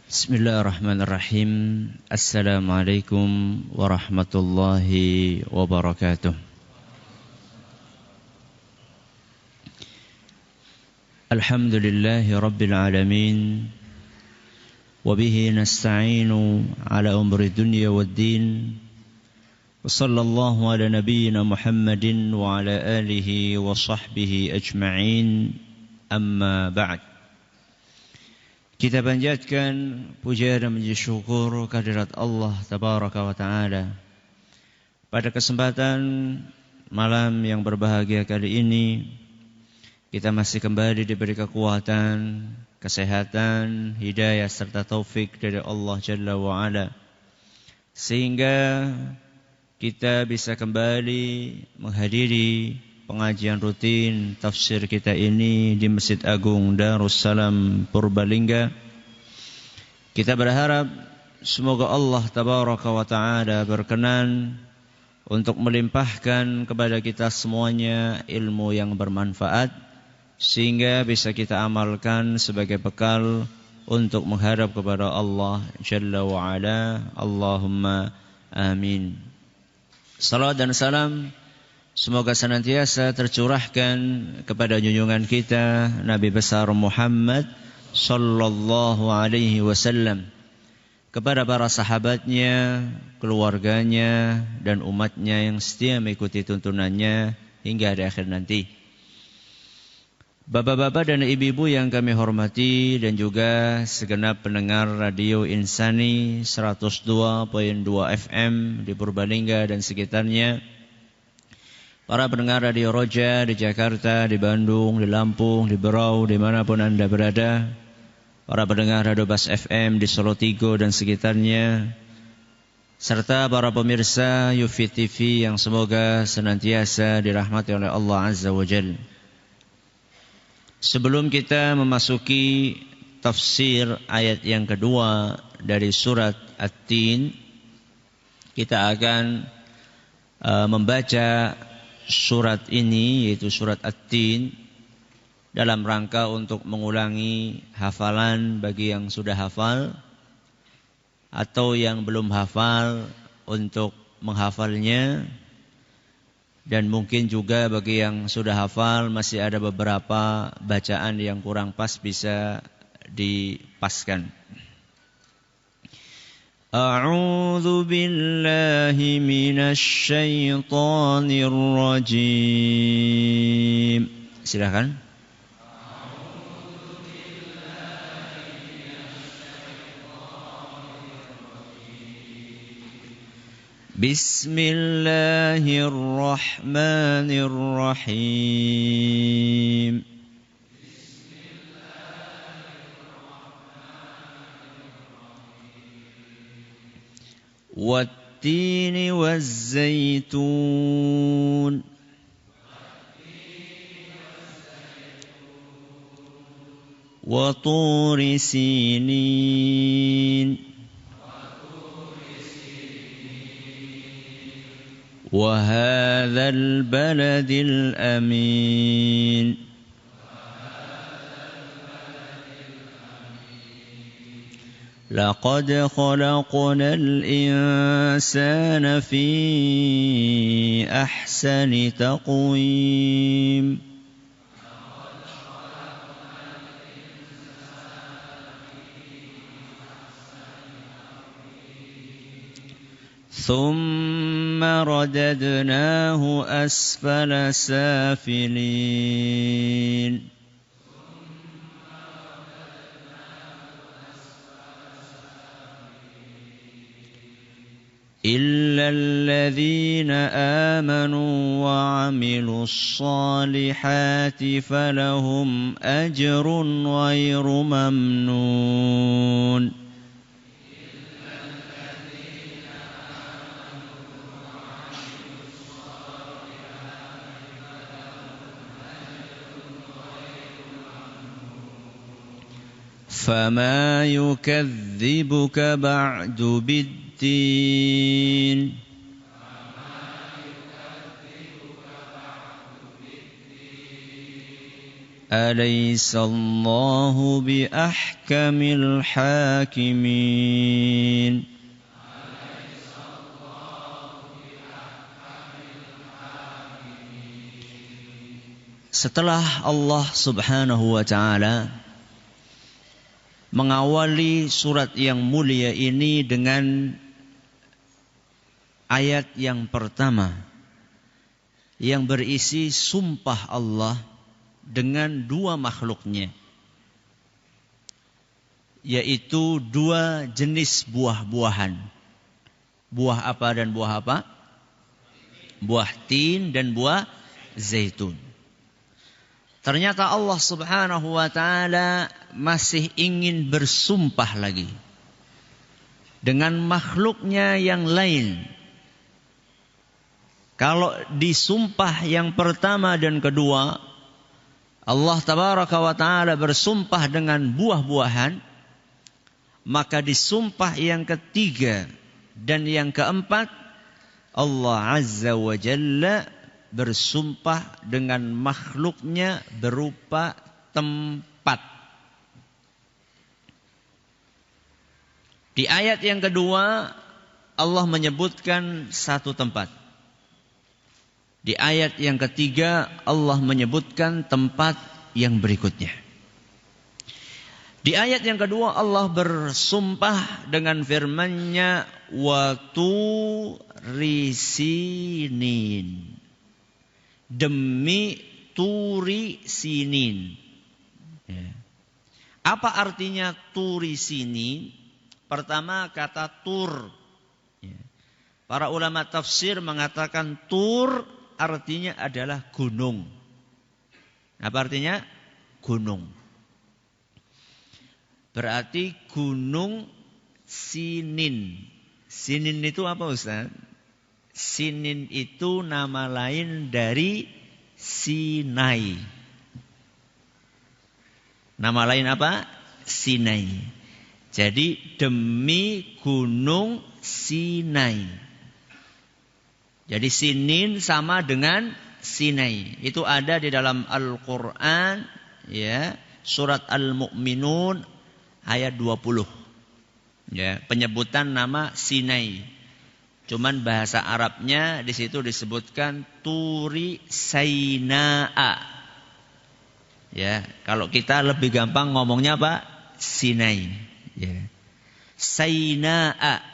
Bismillahirrahmanirrahim. Assalamualaikum warahmatullahi wabarakatuh. Alhamdulillahi rabbil alamin. Wabihi nasta'inu ala umri dunya waddin. Wa sallallahu ala nabiyyina Muhammadin wa ala alihi wa sahbihi ajma'in. Amma ba'd. Kita panjatkan puja dan puji syukur kehadirat Allah Tabaraka wa Ta'ala. Pada kesempatan malam yang berbahagia kali ini, kita masih kembali diberi kekuatan, kesehatan, hidayah serta taufik dari Allah Jalla wa Ala, sehingga kita bisa kembali menghadiri pengajian rutin tafsir kita ini di Masjid Agung Darussalam Purbalingga. Kita berharap semoga Allah Tabaraka wa Ta'ala berkenan untuk melimpahkan kepada kita semuanya ilmu yang bermanfaat, sehingga bisa kita amalkan sebagai bekal untuk menghadap kepada Allah Jalla wa Ala. Allahumma amin. Salawat dan salam semoga senantiasa tercurahkan kepada junjungan kita Nabi besar Muhammad sallallahu alaihi wasallam, kepada para sahabatnya, keluarganya dan umatnya yang setia mengikuti tuntunannya hingga di akhir nanti. Bapak-bapak dan ibu-ibu yang kami hormati, dan juga segenap pendengar Radio Insani 102.2 FM di Purbalingga dan sekitarnya, para pendengar Radio Roja di Jakarta, di Bandung, di Lampung, di Berau, dimanapun Anda berada, para pendengar Radio Bas FM di Solo Tigo dan sekitarnya, serta para pemirsa Yufi TV yang semoga senantiasa dirahmati oleh Allah Azza wa Jalla. Sebelum kita memasuki tafsir ayat yang kedua dari surat At-Tin, kita akan membaca surat ini, yaitu surat At-Tin, dalam rangka untuk mengulangi hafalan bagi yang sudah hafal atau yang belum hafal untuk menghafalnya, dan mungkin juga bagi yang sudah hafal masih ada beberapa bacaan yang kurang pas bisa dipaskan. A'udzu billahi minasy syaithanir rajim. Silakan. Bismillahirrahmanirrahim. Wat-tini waz-zaytun wa turi sinin وهذا البلد الأمين لقد خلقنا الإنسان في أحسن تقويم ثم رددناه أسفل سافلين إلا الذين آمنوا وعملوا الصالحات فلهم أجر غير ممنون فما يكذبك بعد بالدين Alaysallahu bi ahkamil hakimin. Setelah Allah Subhanahu wa ta'ala mengawali surat yang mulia ini dengan ayat yang pertama yang berisi sumpah Allah dengan dua makhluknya, yaitu dua jenis buah-buahan. Buah apa dan buah apa? Buah tin dan buah zaitun. Ternyata Allah Subhanahu wa ta'ala masih ingin bersumpah lagi dengan makhluknya yang lain. Kalau disumpah yang pertama dan kedua, Allah Tabaraka wa ta'ala bersumpah dengan buah-buahan, maka disumpah yang ketiga dan yang keempat, Allah Azza wa Jalla bersumpah dengan makhluknya berupa tempat. Di ayat yang kedua, Allah menyebutkan satu tempat. Di ayat yang ketiga Allah menyebutkan tempat yang berikutnya. Di ayat yang kedua Allah bersumpah dengan firman-Nya wa turi sinin, demi turi sinin. Apa artinya turi sinin? Pertama kata tur. Para ulama tafsir mengatakan tur artinya adalah gunung. Apa artinya? Gunung. Berarti gunung Sinin. Sinin itu apa Ustaz? Sinin itu nama lain dari Sinai. Nama lain apa? Sinai. Jadi demi gunung Sinai. Jadi Sinin sama dengan Sinai. Itu ada di dalam Al-Quran, ya, surat Al-Mu'minun ayat 20. Ya, penyebutan nama Sinai. Cuman bahasa Arabnya di situ disebutkan Turi Sainaa. Ya, kalau kita lebih gampang ngomongnya apa? Sinai. Ya. Sainaa.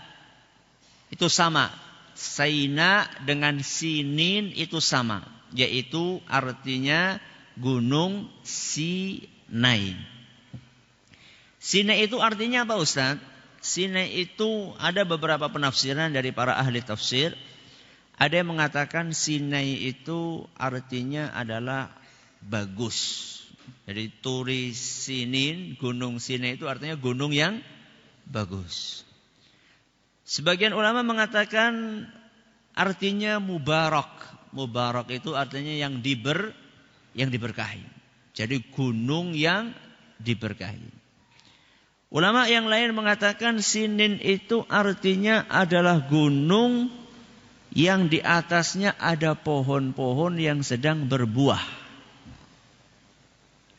Itu sama. Saina dengan Sinin itu sama, yaitu artinya gunung Sinai. Sinai itu artinya apa Ustaz? Sinai itu ada beberapa penafsiran dari para ahli tafsir. Ada yang mengatakan Sinai itu artinya adalah bagus. Jadi Turi Sinin, gunung Sinai itu artinya gunung yang bagus. Sebagian ulama mengatakan artinya mubarak. Mubarak itu artinya yang diberkahi. Jadi gunung yang diberkahi. Ulama yang lain mengatakan Sinin itu artinya adalah gunung yang di atasnya ada pohon-pohon yang sedang berbuah.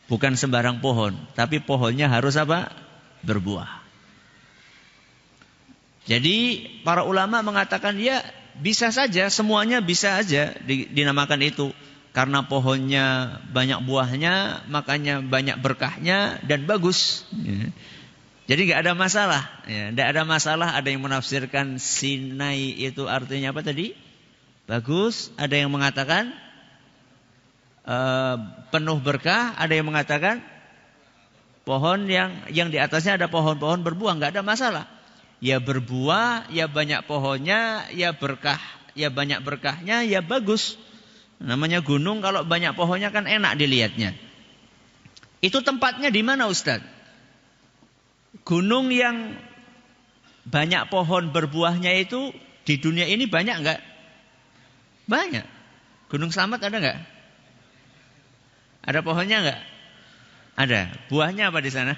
Bukan sembarang pohon, tapi pohonnya harus apa? Berbuah. Jadi para ulama mengatakan ya bisa saja, semuanya bisa aja dinamakan itu. Karena pohonnya banyak buahnya, makanya banyak berkahnya dan bagus. Jadi gak ada masalah. Tidak ada masalah. Ada yang menafsirkan Sinai itu artinya apa tadi? Bagus. Ada yang mengatakan penuh berkah. Ada yang mengatakan pohon yang di atasnya ada pohon-pohon berbuah. Gak ada masalah. Ya berbuah, ya banyak pohonnya, ya berkah, ya banyak berkahnya, ya bagus. Namanya gunung kalau banyak pohonnya kan enak dilihatnya. Itu tempatnya di mana Ustaz? Gunung yang banyak pohon berbuahnya itu di dunia ini banyak enggak? Banyak. Gunung Slamet ada enggak? Ada pohonnya enggak? Ada. Buahnya apa di sana?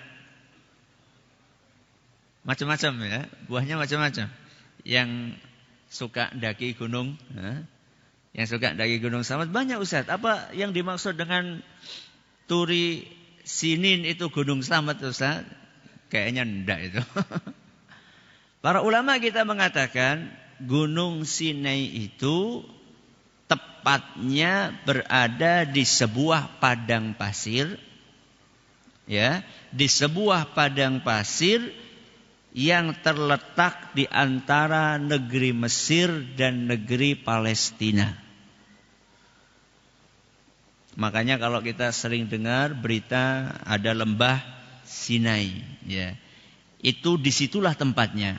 Macam-macam ya, buahnya macam-macam. Yang suka daki gunung, yang suka daki gunung Slamet banyak Ustaz. Apa yang dimaksud dengan Turi Sinin itu gunung selamat Ustaz? Kayaknya enggak itu. Para ulama kita mengatakan Gunung Sinai itu tepatnya berada di sebuah padang pasir, ya, di sebuah padang pasir yang terletak di antara negeri Mesir dan negeri Palestina. Makanya kalau kita sering dengar berita ada lembah Sinai, ya, itu disitulah tempatnya.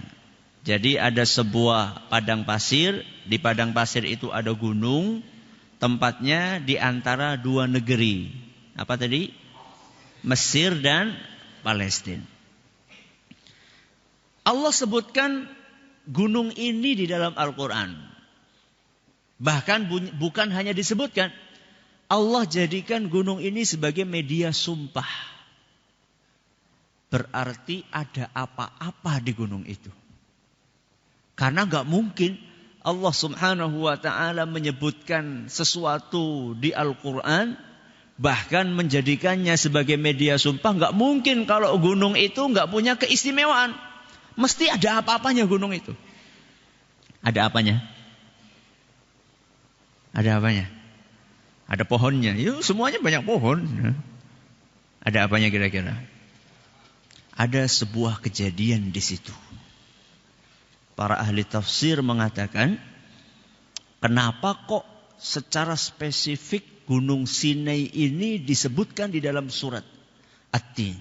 Jadi ada sebuah padang pasir, di padang pasir itu ada gunung, tempatnya di antara dua negeri. Apa tadi? Mesir dan Palestina. Allah sebutkan gunung ini di dalam Al-Quran. Bahkan bukan hanya disebutkan, Allah jadikan gunung ini sebagai media sumpah. Berarti ada apa-apa di gunung itu. Karena gak mungkin Allah subhanahu wa ta'ala menyebutkan sesuatu di Al-Quran, bahkan menjadikannya sebagai media sumpah. Gak mungkin kalau gunung itu gak punya keistimewaan. Mesti ada apa-apanya gunung itu. Ada apanya? Ada apanya? Ada pohonnya. Yuk, semuanya banyak pohon. Ada apanya kira-kira? Ada sebuah kejadian di situ. Para ahli tafsir mengatakan, kenapa kok secara spesifik Gunung Sinai ini disebutkan di dalam surat At-Tin?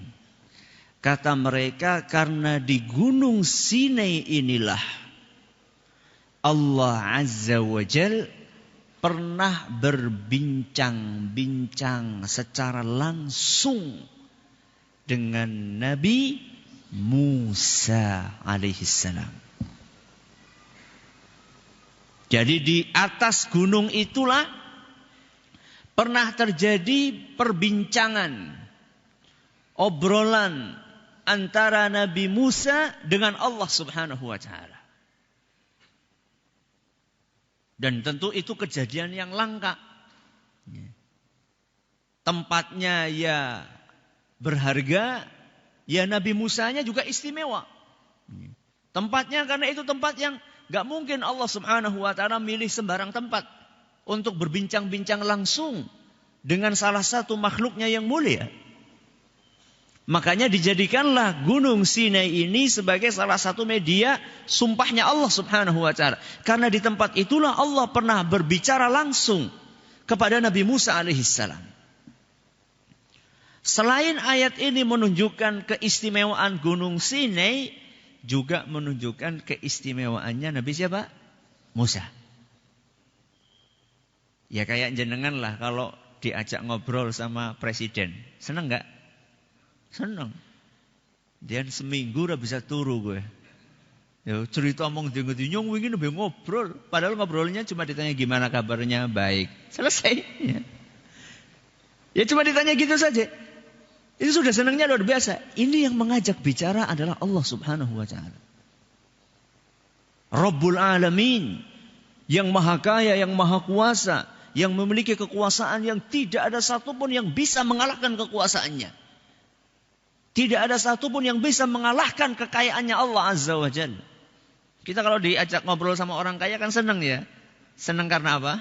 Kata mereka, karena di Gunung Sinai inilah Allah Azza wa Jal pernah berbincang-bincang secara langsung dengan Nabi Musa alaihissalam. Jadi di atas gunung itulah pernah terjadi perbincangan, obrolan antara Nabi Musa dengan Allah Subhanahu wa ta'ala. Dan tentu itu kejadian yang langka. Tempatnya ya berharga, ya Nabi Musanya juga istimewa. Tempatnya karena itu tempat yang gak mungkin Allah Subhanahu wa ta'ala milih sembarang tempat untuk berbincang-bincang langsung dengan salah satu makhluknya yang mulia. Makanya dijadikanlah Gunung Sinai ini sebagai salah satu media sumpahnya Allah Subhanahu wa ta'ala. Karena di tempat itulah Allah pernah berbicara langsung kepada Nabi Musa alaihissalam. Selain ayat ini menunjukkan keistimewaan Gunung Sinai, juga menunjukkan keistimewaannya Nabi siapa? Musa. Ya kayak jenengan lah kalau diajak ngobrol sama presiden. Seneng gak? Seneng. Dia seminggu udah bisa turu gue. Ya, cerita omong nyong ingin lebih ngobrol. Padahal ngobrolnya cuma ditanya gimana kabarnya, baik. Selesai. Ya cuma ditanya gitu saja. Itu sudah senangnya luar biasa. Ini yang mengajak bicara adalah Allah Subhanahu wa ta'ala. Rabbul Alamin. Yang maha kaya, yang maha kuasa. Yang memiliki kekuasaan yang tidak ada satupun yang bisa mengalahkan kekuasaannya. Tidak ada satupun yang bisa mengalahkan kekayaannya Allah Azza wa Jalla. Kita kalau diajak ngobrol sama orang kaya kan senang ya. Senang karena apa?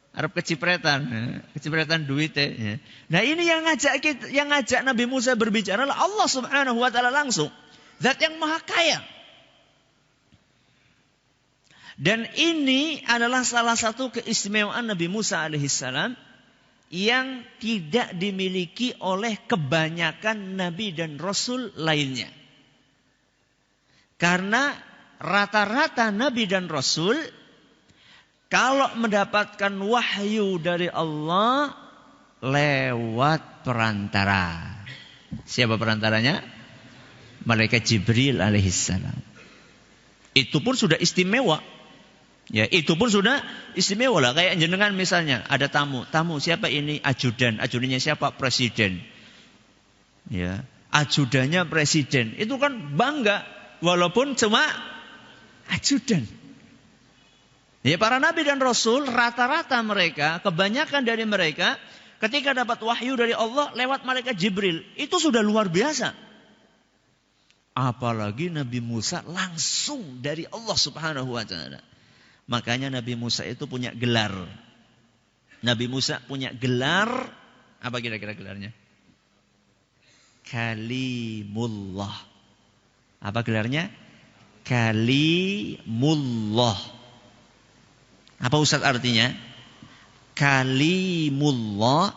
Arab kecipretan duit ya. Nah ini yang ngajak Nabi Musa berbicara adalah Allah Subhanahu wa ta'ala langsung. Zat yang maha kaya. Dan ini adalah salah satu keistimewaan Nabi Musa alaihissalam yang tidak dimiliki oleh kebanyakan Nabi dan Rasul lainnya. Karena rata-rata Nabi dan Rasul kalau mendapatkan wahyu dari Allah lewat perantara. Siapa perantaranya? Malaikat Jibril alaihissalam. Itu pun sudah istimewa. Ya, itu pun sudah istimewa lah. Kayak jenengan misalnya ada tamu. Tamu siapa ini? Ajudan. Ajudannya siapa? Presiden. Ya, ajudannya presiden. Itu kan bangga walaupun cuma ajudan. Ya, para nabi dan rasul rata-rata mereka, kebanyakan dari mereka Ketika dapat wahyu dari Allah lewat malaikat Jibril, itu sudah luar biasa. Apalagi Nabi Musa langsung dari Allah Subhanahu wa taala. Makanya Nabi Musa itu punya gelar. Nabi Musa punya gelar, apa kira-kira gelarnya? Kalimullah. Apa gelarnya? Kalimullah. Apa Ustaz artinya? Kalimullah.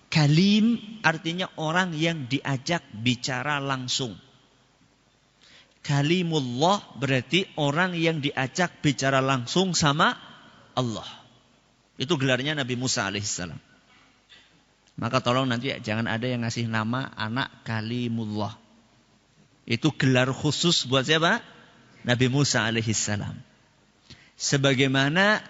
Kalim artinya orang yang diajak bicara langsung. Kalimullah berarti orang yang diajak bicara langsung sama Allah. Itu gelarnya Nabi Musa alaihissalam. Maka tolong nanti jangan ada yang ngasih nama anak Kalimullah. Itu gelar khusus buat siapa? Nabi Musa alaihissalam. Sebagaimana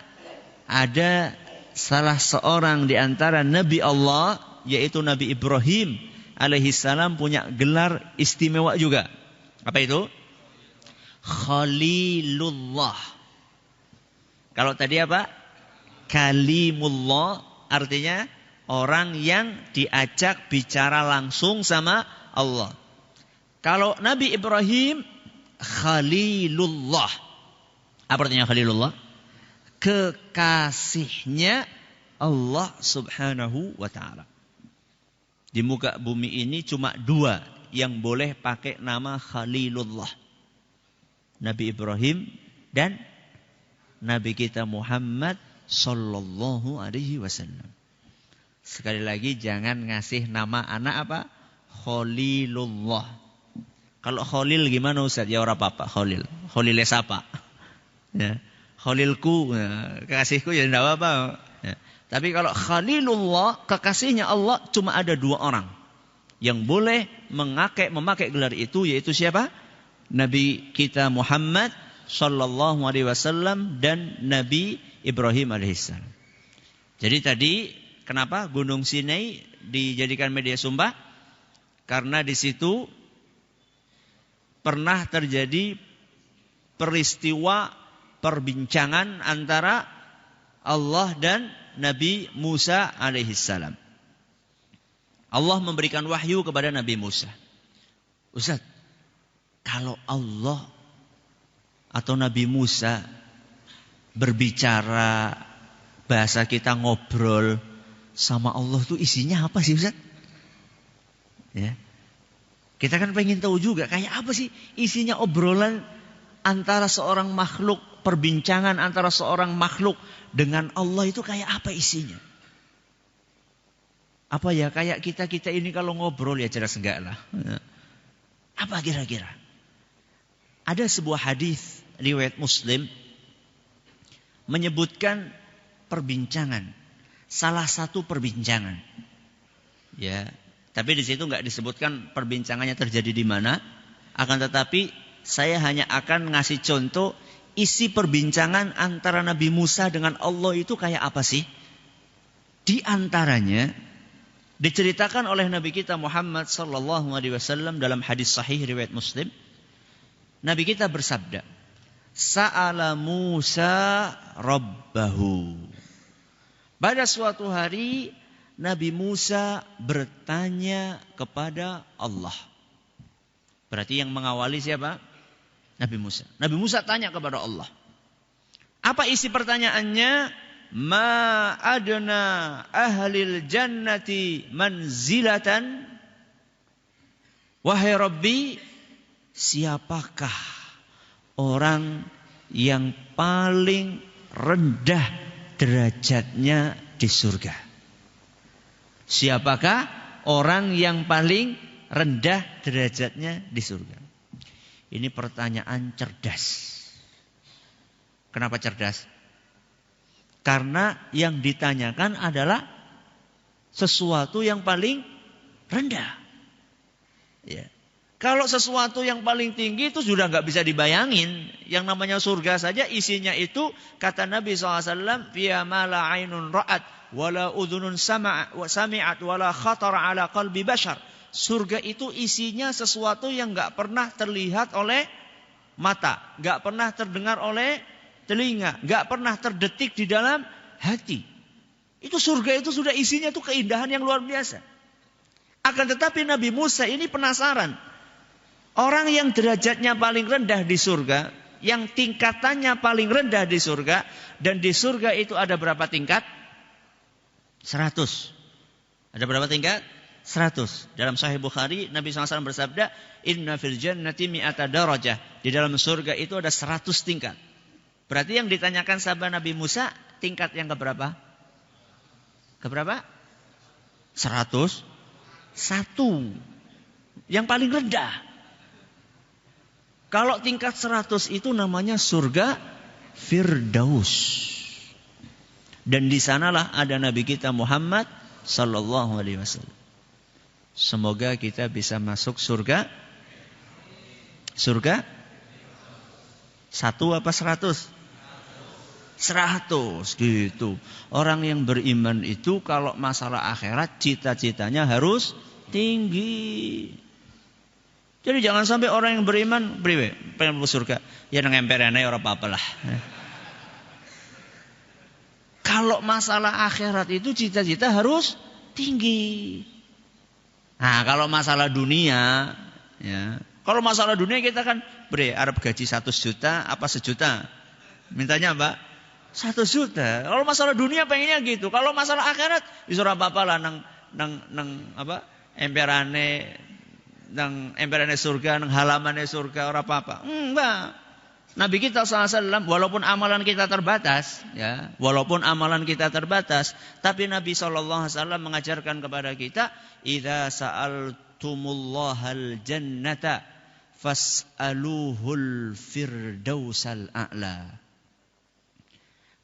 ada salah seorang di antara Nabi Allah, yaitu Nabi Ibrahim alaihissalam punya gelar istimewa juga. Apa itu? Khalilullah. Kalau tadi apa? Kalimullah artinya orang yang diajak bicara langsung sama Allah. Kalau Nabi Ibrahim Khalilullah. Apa artinya Khalilullah? Kekasihnya Allah Subhanahu wa ta'ala. Di muka bumi ini cuma 2 yang boleh pakai nama Khalilullah. Nabi Ibrahim dan Nabi kita Muhammad sallallahu alaihi wasallam. Sekali lagi jangan ngasih nama anak apa? Khalilullah. Kalau Khalil gimana Ustaz? Ya ora apa-apa Khalil. Khalilnya siapa? Ya. Khalilku, ya. Kekasihku ya enggak apa-apa. Ya. Tapi kalau Khalilullah, kekasihnya Allah cuma ada 2 orang yang boleh memakai gelar itu, yaitu siapa? Nabi kita Muhammad sallallahu alaihi wasallam dan Nabi Ibrahim alaihissalam. Jadi tadi kenapa Gunung Sinai dijadikan media sumpah? Karena di situ pernah terjadi peristiwa perbincangan antara Allah dan Nabi Musa alaihissalam. Allah memberikan wahyu kepada Nabi Musa. Ustaz, kalau Allah atau Nabi Musa berbicara, bahasa kita ngobrol sama Allah itu isinya apa sih Ustaz? Ya. Kita kan pengen tahu juga kayak apa sih isinya obrolan antara seorang makhluk, perbincangan antara seorang makhluk dengan Allah itu kayak apa isinya? Apa ya kayak kita ini kalau ngobrol ya jelas enggak lah. Ya. Apa kira-kira? Ada sebuah hadis riwayat Muslim menyebutkan perbincangan, salah satu perbincangan. Ya, tapi di situ enggak disebutkan perbincangannya terjadi di mana, akan tetapi saya hanya akan ngasih contoh isi perbincangan antara Nabi Musa dengan Allah itu kayak apa sih? Di antaranya diceritakan oleh Nabi kita Muhammad sallallahu alaihi wasallam dalam hadis sahih riwayat Muslim. Nabi kita bersabda, Sa'ala Musa Rabbahu. Pada suatu hari Nabi Musa bertanya kepada Allah. Berarti yang mengawali siapa? Nabi Musa. Nabi Musa tanya kepada Allah. Apa isi pertanyaannya? Ma adna ahlil jannati manzilatan. Wahai Rabbi, siapakah orang yang paling rendah derajatnya di surga? Siapakah orang yang paling rendah derajatnya di surga? Ini pertanyaan cerdas. Kenapa cerdas? Karena yang ditanyakan adalah sesuatu yang paling rendah. Ya. Kalau sesuatu yang paling tinggi itu sudah nggak bisa dibayangin. Yang namanya surga saja isinya itu kata Nabi SAW, "Fiya ma la 'ainun ra'at wa la udhunun sami'at wa la khatara 'ala qalbi bashar." Surga itu isinya sesuatu yang nggak pernah terlihat oleh mata, nggak pernah terdengar oleh telinga, nggak pernah terdetik di dalam hati. Itu surga itu sudah isinya tuh keindahan yang luar biasa. Akan tetapi Nabi Musa ini penasaran. Orang yang derajatnya paling rendah di surga, yang tingkatannya paling rendah di surga, dan di surga itu ada berapa tingkat? 100. Ada berapa tingkat? 100. Dalam Sahih Bukhari, Nabi SAW bersabda, Inna fil jannati mi'ata darajah. Di dalam surga itu ada 100 tingkat. Berarti yang ditanyakan sahabat Nabi Musa, tingkat yang keberapa? Keberapa? 101. Yang paling rendah. Kalau tingkat 100 itu namanya surga Firdaus. Dan di sanalah ada Nabi kita Muhammad sallallahu alaihi wasallam. Semoga kita bisa masuk surga. Surga 1 apa 100? 100 gitu. Orang yang beriman itu kalau masalah akhirat cita-citanya harus tinggi. Jadi jangan sampai orang yang beriman pengen masuk surga, ya nang emperane ora apa-apa lah. Kalau masalah akhirat itu cita-cita harus tinggi. Nah, kalau masalah dunia, ya. Kalau masalah dunia kita kan arep gaji 100 juta apa sejuta? Mintanya apa? 1 juta. Kalau masalah dunia pengennya gitu. Kalau masalah akhirat, bisa apa-apa lah nang emperane surga, nang halamane surga ora apa-apa. Enggak. Nabi kita SAW walaupun amalan kita terbatas, ya, tapi Nabi SAW mengajarkan kepada kita, idza sa'altumullahal jannata fas'aluhul firdausal a'la.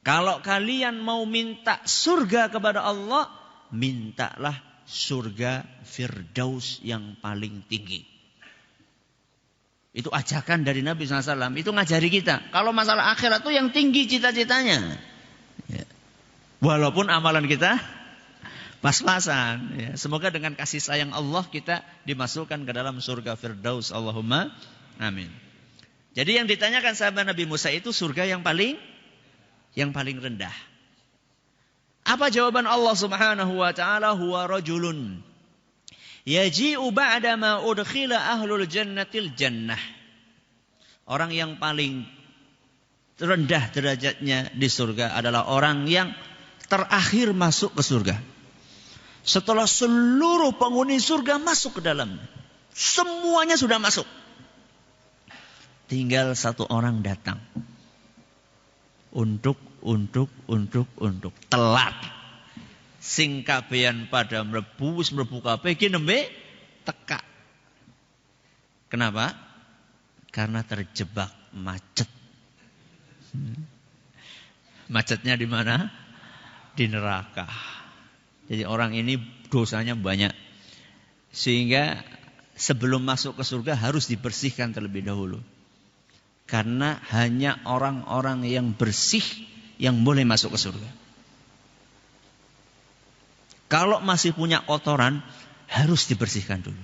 Kalau kalian mau minta surga kepada Allah, mintalah surga Firdaus yang paling tinggi. Itu ajakan dari Nabi SAW. Itu ngajari kita. Kalau masalah akhirat itu yang tinggi cita-citanya. Ya. Walaupun amalan kita pas-pasan. Ya. Semoga dengan kasih sayang Allah kita dimasukkan ke dalam surga Firdaus. Allahumma amin. Jadi yang ditanyakan sahabat Nabi Musa itu surga yang paling rendah. Apa jawaban Allah Subhanahu wa taala? Huwa rajulun yaji'u ba'da ma udkhila ahlul jannatil jannah. Orang yang paling rendah derajatnya di surga adalah orang yang terakhir masuk ke surga. Setelah seluruh penghuni surga masuk ke dalam, semuanya sudah masuk. Tinggal satu orang datang. Untuk telat. Sing kabehan pada mlebu kabeh iki nembe teka. Kenapa? Karena terjebak macet. Macetnya di mana? Di neraka. Jadi orang ini dosanya banyak. Sehingga sebelum masuk ke surga harus dibersihkan terlebih dahulu. Karena hanya orang-orang yang bersih yang boleh masuk ke surga. Kalau masih punya kotoran, harus dibersihkan dulu.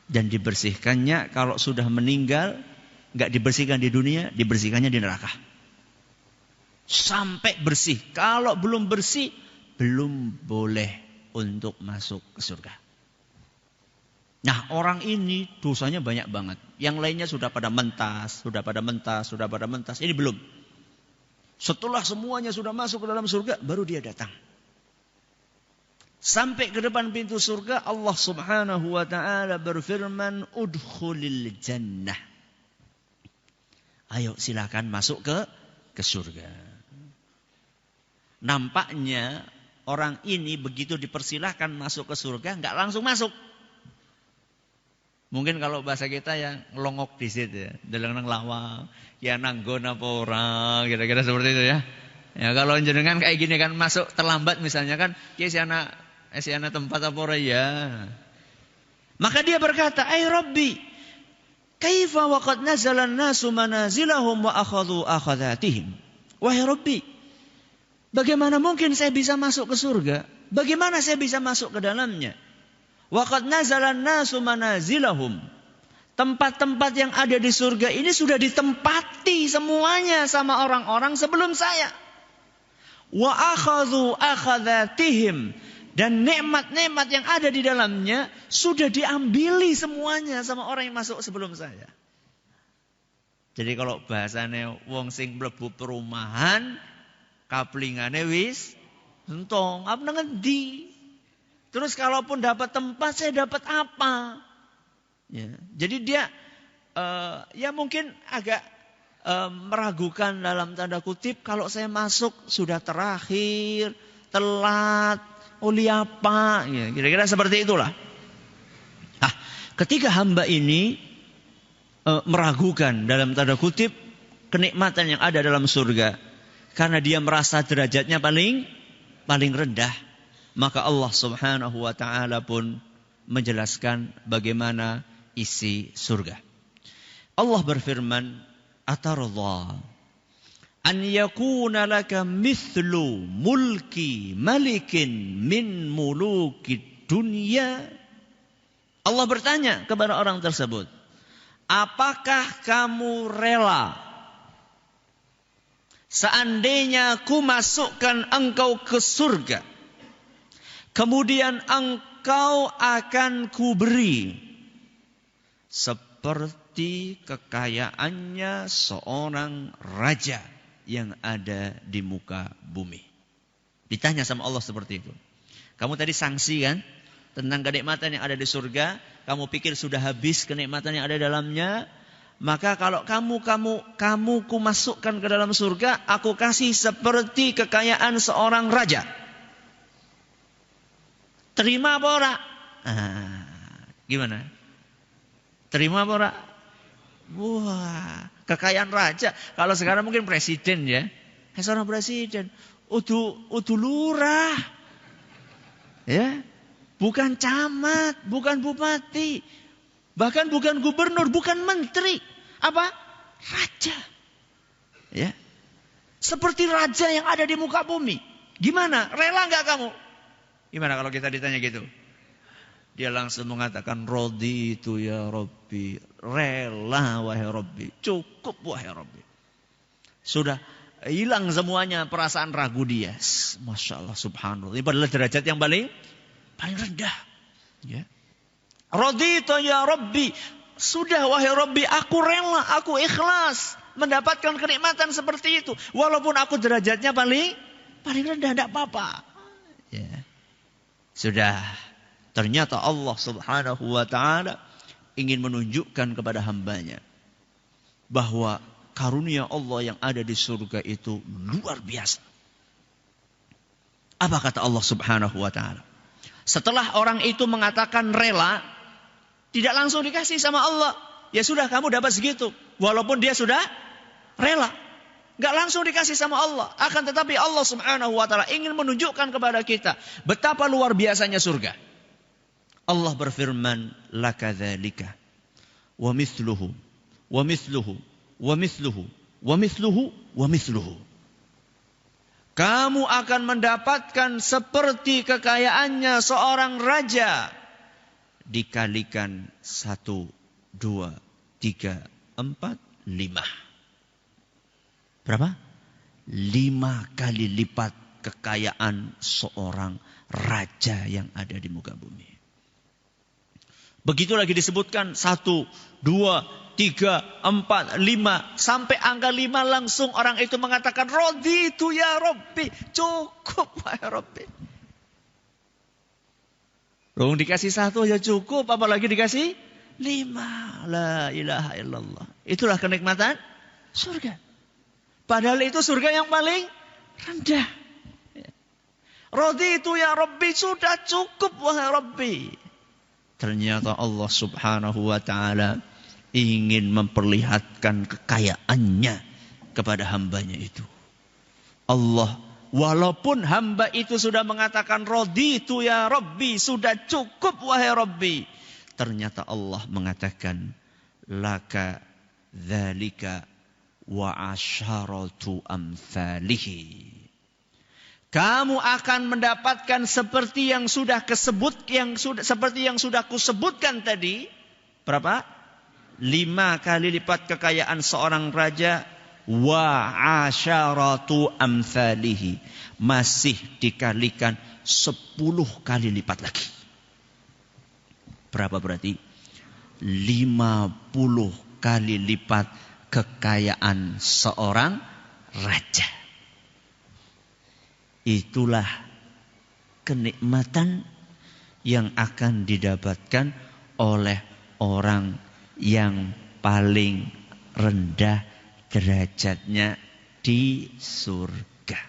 Dan dibersihkannya kalau sudah meninggal, nggak dibersihkan di dunia, dibersihkannya di neraka. Sampai bersih. Kalau belum bersih, belum boleh untuk masuk ke surga. Nah, orang ini dosanya banyak banget. Yang lainnya sudah pada mentas. Ini belum. Setelah semuanya sudah masuk ke dalam surga, baru dia datang. Sampai ke depan pintu surga, Allah Subhanahu wa taala berfirman, udkhulil jannah. Ayo silakan masuk ke surga. Nampaknya orang ini begitu dipersilahkan masuk ke surga, enggak langsung masuk. Mungkin kalau bahasa kita yang ngelongok di situ ya, dalang nang lawang, ya nanggon apa orang, kira-kira seperti itu ya. Ya kalau jenengan kayak gini kan masuk terlambat misalnya kan, ya si anak tempat apa orang ya. Maka dia berkata, "Ai Rabbi, kaifa waqad nazala an-nasu manazilahum wa akhadhu akhadhatihim?" Wahai Rabbi, bagaimana mungkin saya bisa masuk ke surga? Bagaimana saya bisa masuk ke dalamnya? Waqad nazalan nasu manazilahum. Tempat-tempat yang ada di surga ini sudah ditempati semuanya sama orang-orang sebelum saya. wa akhadhu akhadhatihim, dan nikmat-nikmat yang ada di dalamnya sudah diambili semuanya sama orang yang masuk sebelum saya. Jadi kalau bahasane wong sing mlebu perumahan, kaplingane wis entong, apa ngendi? Terus kalaupun dapat tempat, saya dapat apa? Ya, jadi dia ya mungkin agak meragukan dalam tanda kutip, kalau saya masuk sudah terakhir, telat, oleh apa? Ya, kira-kira seperti itulah. Nah, ketika hamba ini meragukan dalam tanda kutip kenikmatan yang ada dalam surga, karena dia merasa derajatnya paling rendah, maka Allah Subhanahu wa taala pun menjelaskan bagaimana isi surga. Allah berfirman, "Atarda an yakuna laka mithlu mulki malikin min muluki dunya?" Allah bertanya kepada orang tersebut, apakah kamu rela seandainya aku masukkan engkau ke surga, kemudian engkau akan kuberi seperti kekayaannya seorang raja yang ada di muka bumi? Ditanya sama Allah seperti itu. Kamu tadi sanksi kan tentang kenikmatan yang ada di surga, kamu pikir sudah habis kenikmatan yang ada dalamnya, maka kalau kamu ku masukkan ke dalam surga, aku kasih seperti kekayaan seorang raja. Terima apa ora? Gimana? Terima apa ora? Wah, kekayaan raja. Kalau sekarang mungkin presiden ya. Seorang presiden, udu lurah. Ya. Bukan camat, bukan bupati, bahkan bukan gubernur, bukan menteri. Apa? Raja. Ya. Seperti raja yang ada di muka bumi. Gimana? Rela enggak kamu? Gimana kalau kita ditanya gitu? Dia langsung mengatakan, raditu ya Rabbi, rela wahai Rabbi, cukup wahai Rabbi. Sudah hilang semuanya perasaan ragu dia. Masya Allah, subhanallah. Ini adalah derajat yang paling rendah. Ya. Raditu ya Rabbi, sudah wahai Rabbi, aku rela, aku ikhlas mendapatkan kenikmatan seperti itu, walaupun aku derajatnya paling rendah, tidak apa-apa. Ya. Sudah. Ternyata Allah Subhanahu wa taala ingin menunjukkan kepada hambanya bahwa karunia Allah yang ada di surga itu luar biasa. Apa kata Allah Subhanahu wa taala? Setelah orang itu mengatakan rela, tidak langsung dikasih sama Allah. Ya sudah, kamu dapat segitu, walaupun dia sudah rela. Enggak langsung dikasih sama Allah. Akan tetapi Allah Subhanahu wa taala ingin menunjukkan kepada kita betapa luar biasanya surga. Allah berfirman, lakadzalika wa mithluhu wa mithluhu wa mithluhu wa mithluhu wa mithluhu. Kamu akan mendapatkan seperti kekayaannya seorang raja dikalikan 1, 2, 3, 4, 5. Berapa? 5 kali lipat kekayaan seorang raja yang ada di muka bumi. Begitu lagi disebutkan 1, 2, 3, 4, 5. Sampai angka 5 langsung orang itu mengatakan, raditu ya Rabbi. Cukup wahai Rabbi. Belum dikasih 1 aja cukup, apalagi dikasih 5. La ilaha illallah. Itulah kenikmatan surga. Padahal itu surga yang paling rendah. Raditu ya Rabbi, sudah cukup wahai Rabbi. Ternyata Allah Subhanahu wa taala ingin memperlihatkan kekayaannya kepada hambanya itu. Allah, walaupun hamba itu sudah mengatakan raditu ya Rabbi, sudah cukup wahai Rabbi, ternyata Allah mengatakan laka dzalika wa asyaratu amthalihi. Kamu akan mendapatkan seperti yang sudah kusebutkan tadi. Berapa? 5 kali lipat kekayaan seorang raja wa asyaratu amthalihi, masih dikalikan 10 kali lipat lagi. Berapa berarti? 50 kali lipat kekayaan seorang raja. Itulah kenikmatan yang akan didapatkan oleh orang yang paling rendah derajatnya di surga.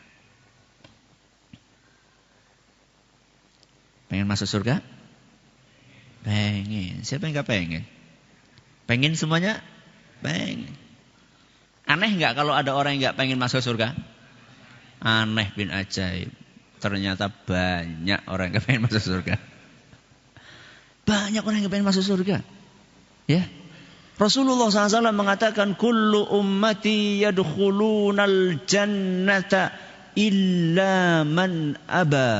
Pengen masuk surga? Pengen. Siapa yang gak pengen? Pengen semuanya? Pengen. Aneh gak kalau ada orang yang gak pengen masuk surga? Aneh bin ajaib. Ternyata banyak orang yang gak pengen masuk surga. Banyak orang yang pengen masuk surga. Ya. Rasulullah SAW mengatakan, kullu ummati yadkhulunal jannata illa man aba.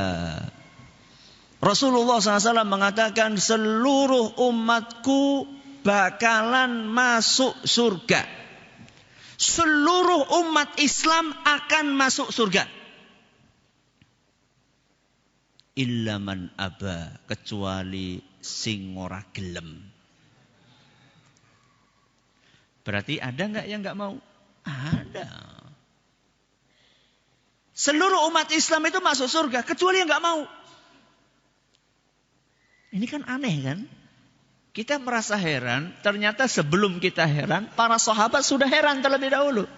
Rasulullah SAW mengatakan, seluruh umatku bakalan masuk surga. Seluruh umat Islam akan masuk surga. Illa man aba, kecuali sing ora gelem. Berarti ada enggak yang enggak mau? Ada. Seluruh umat Islam itu masuk surga, kecuali yang enggak mau. Ini kan aneh kan? Kita merasa heran, ternyata sebelum kita heran, para sahabat sudah heran terlebih dahulu.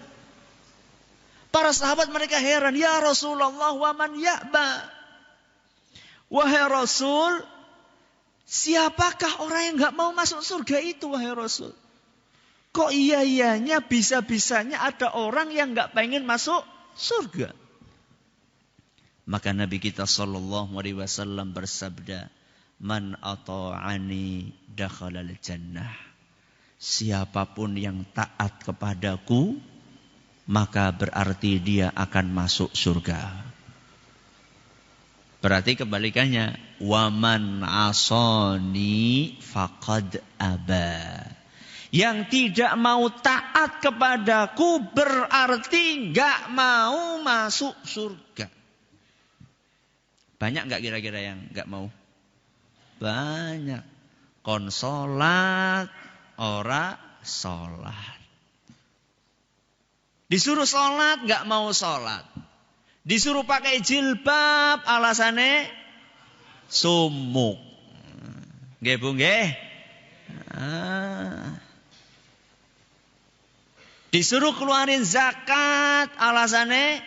Para sahabat mereka heran, ya Rasulullah wa man ya'ba. Wahai Rasul, siapakah orang yang enggak mau masuk surga itu, wahai Rasul? Kok iya-iyanya bisa-bisanya ada orang yang enggak pengen masuk surga? Maka Nabi kita sallallahu alaihi wasallam bersabda, man ata'ani dakhalal jannah. Siapapun yang taat kepadaku, maka berarti dia akan masuk surga. Berarti kebalikannya, waman asani faqad aba. Yang tidak mau taat kepadaku berarti enggak mau masuk surga. Banyak enggak kira-kira yang enggak mau? Banyak. Kon sholat, ora sholat. Disuruh sholat, enggak mau sholat. Disuruh pakai jilbab, alasannya sumuk. Nggih Bu, nggih. Disuruh keluarin zakat, alasannya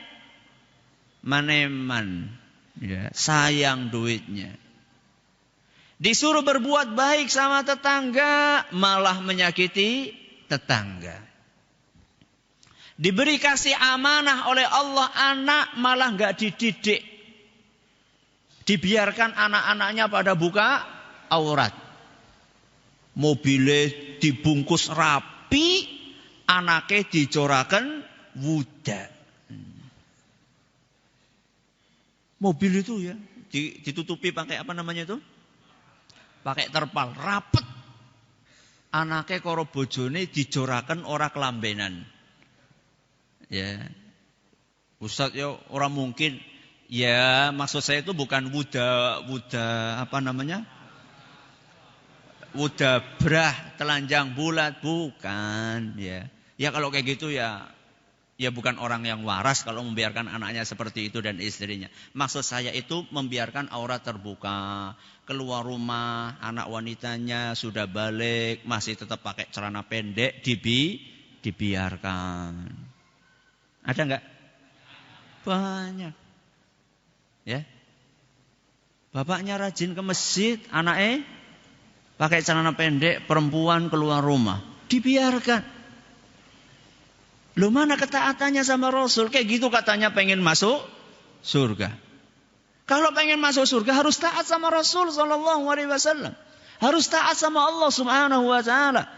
maneman. Ya, sayang duitnya. Disuruh berbuat baik sama tetangga, malah menyakiti tetangga. Diberi kasih amanah oleh Allah anak, malah enggak dididik. Dibiarkan anak-anaknya pada buka aurat. Mobilnya dibungkus rapi, anaknya dicorakan wuda. Mobil itu ya ditutupi pakai apa namanya itu? Pakai terpal, rapet. Anaknya karo bojone dicorakan ora kelambenan. Ya, Ustaz ya orang mungkin. Ya maksud saya itu bukan wuda apa namanya? Wuda brah telanjang bulat, bukan. Ya kalau kayak gitu ya bukan orang yang waras kalau membiarkan anaknya seperti itu dan istrinya. Maksud saya itu membiarkan aurat terbuka. Keluar rumah, anak wanitanya sudah balik, masih tetap pakai celana pendek, dibiarkan. Ada enggak? Banyak. Ya. Bapaknya rajin ke masjid, anaknya pakai celana pendek, perempuan keluar rumah. Dibiarkan. Loh mana ketaatannya sama Rasul? Kayak gitu katanya pengen masuk surga. Kalau pengen masuk surga harus taat sama Rasul sallallahu alaihi wasallam. Harus taat sama Allah Subhanahu wa taala.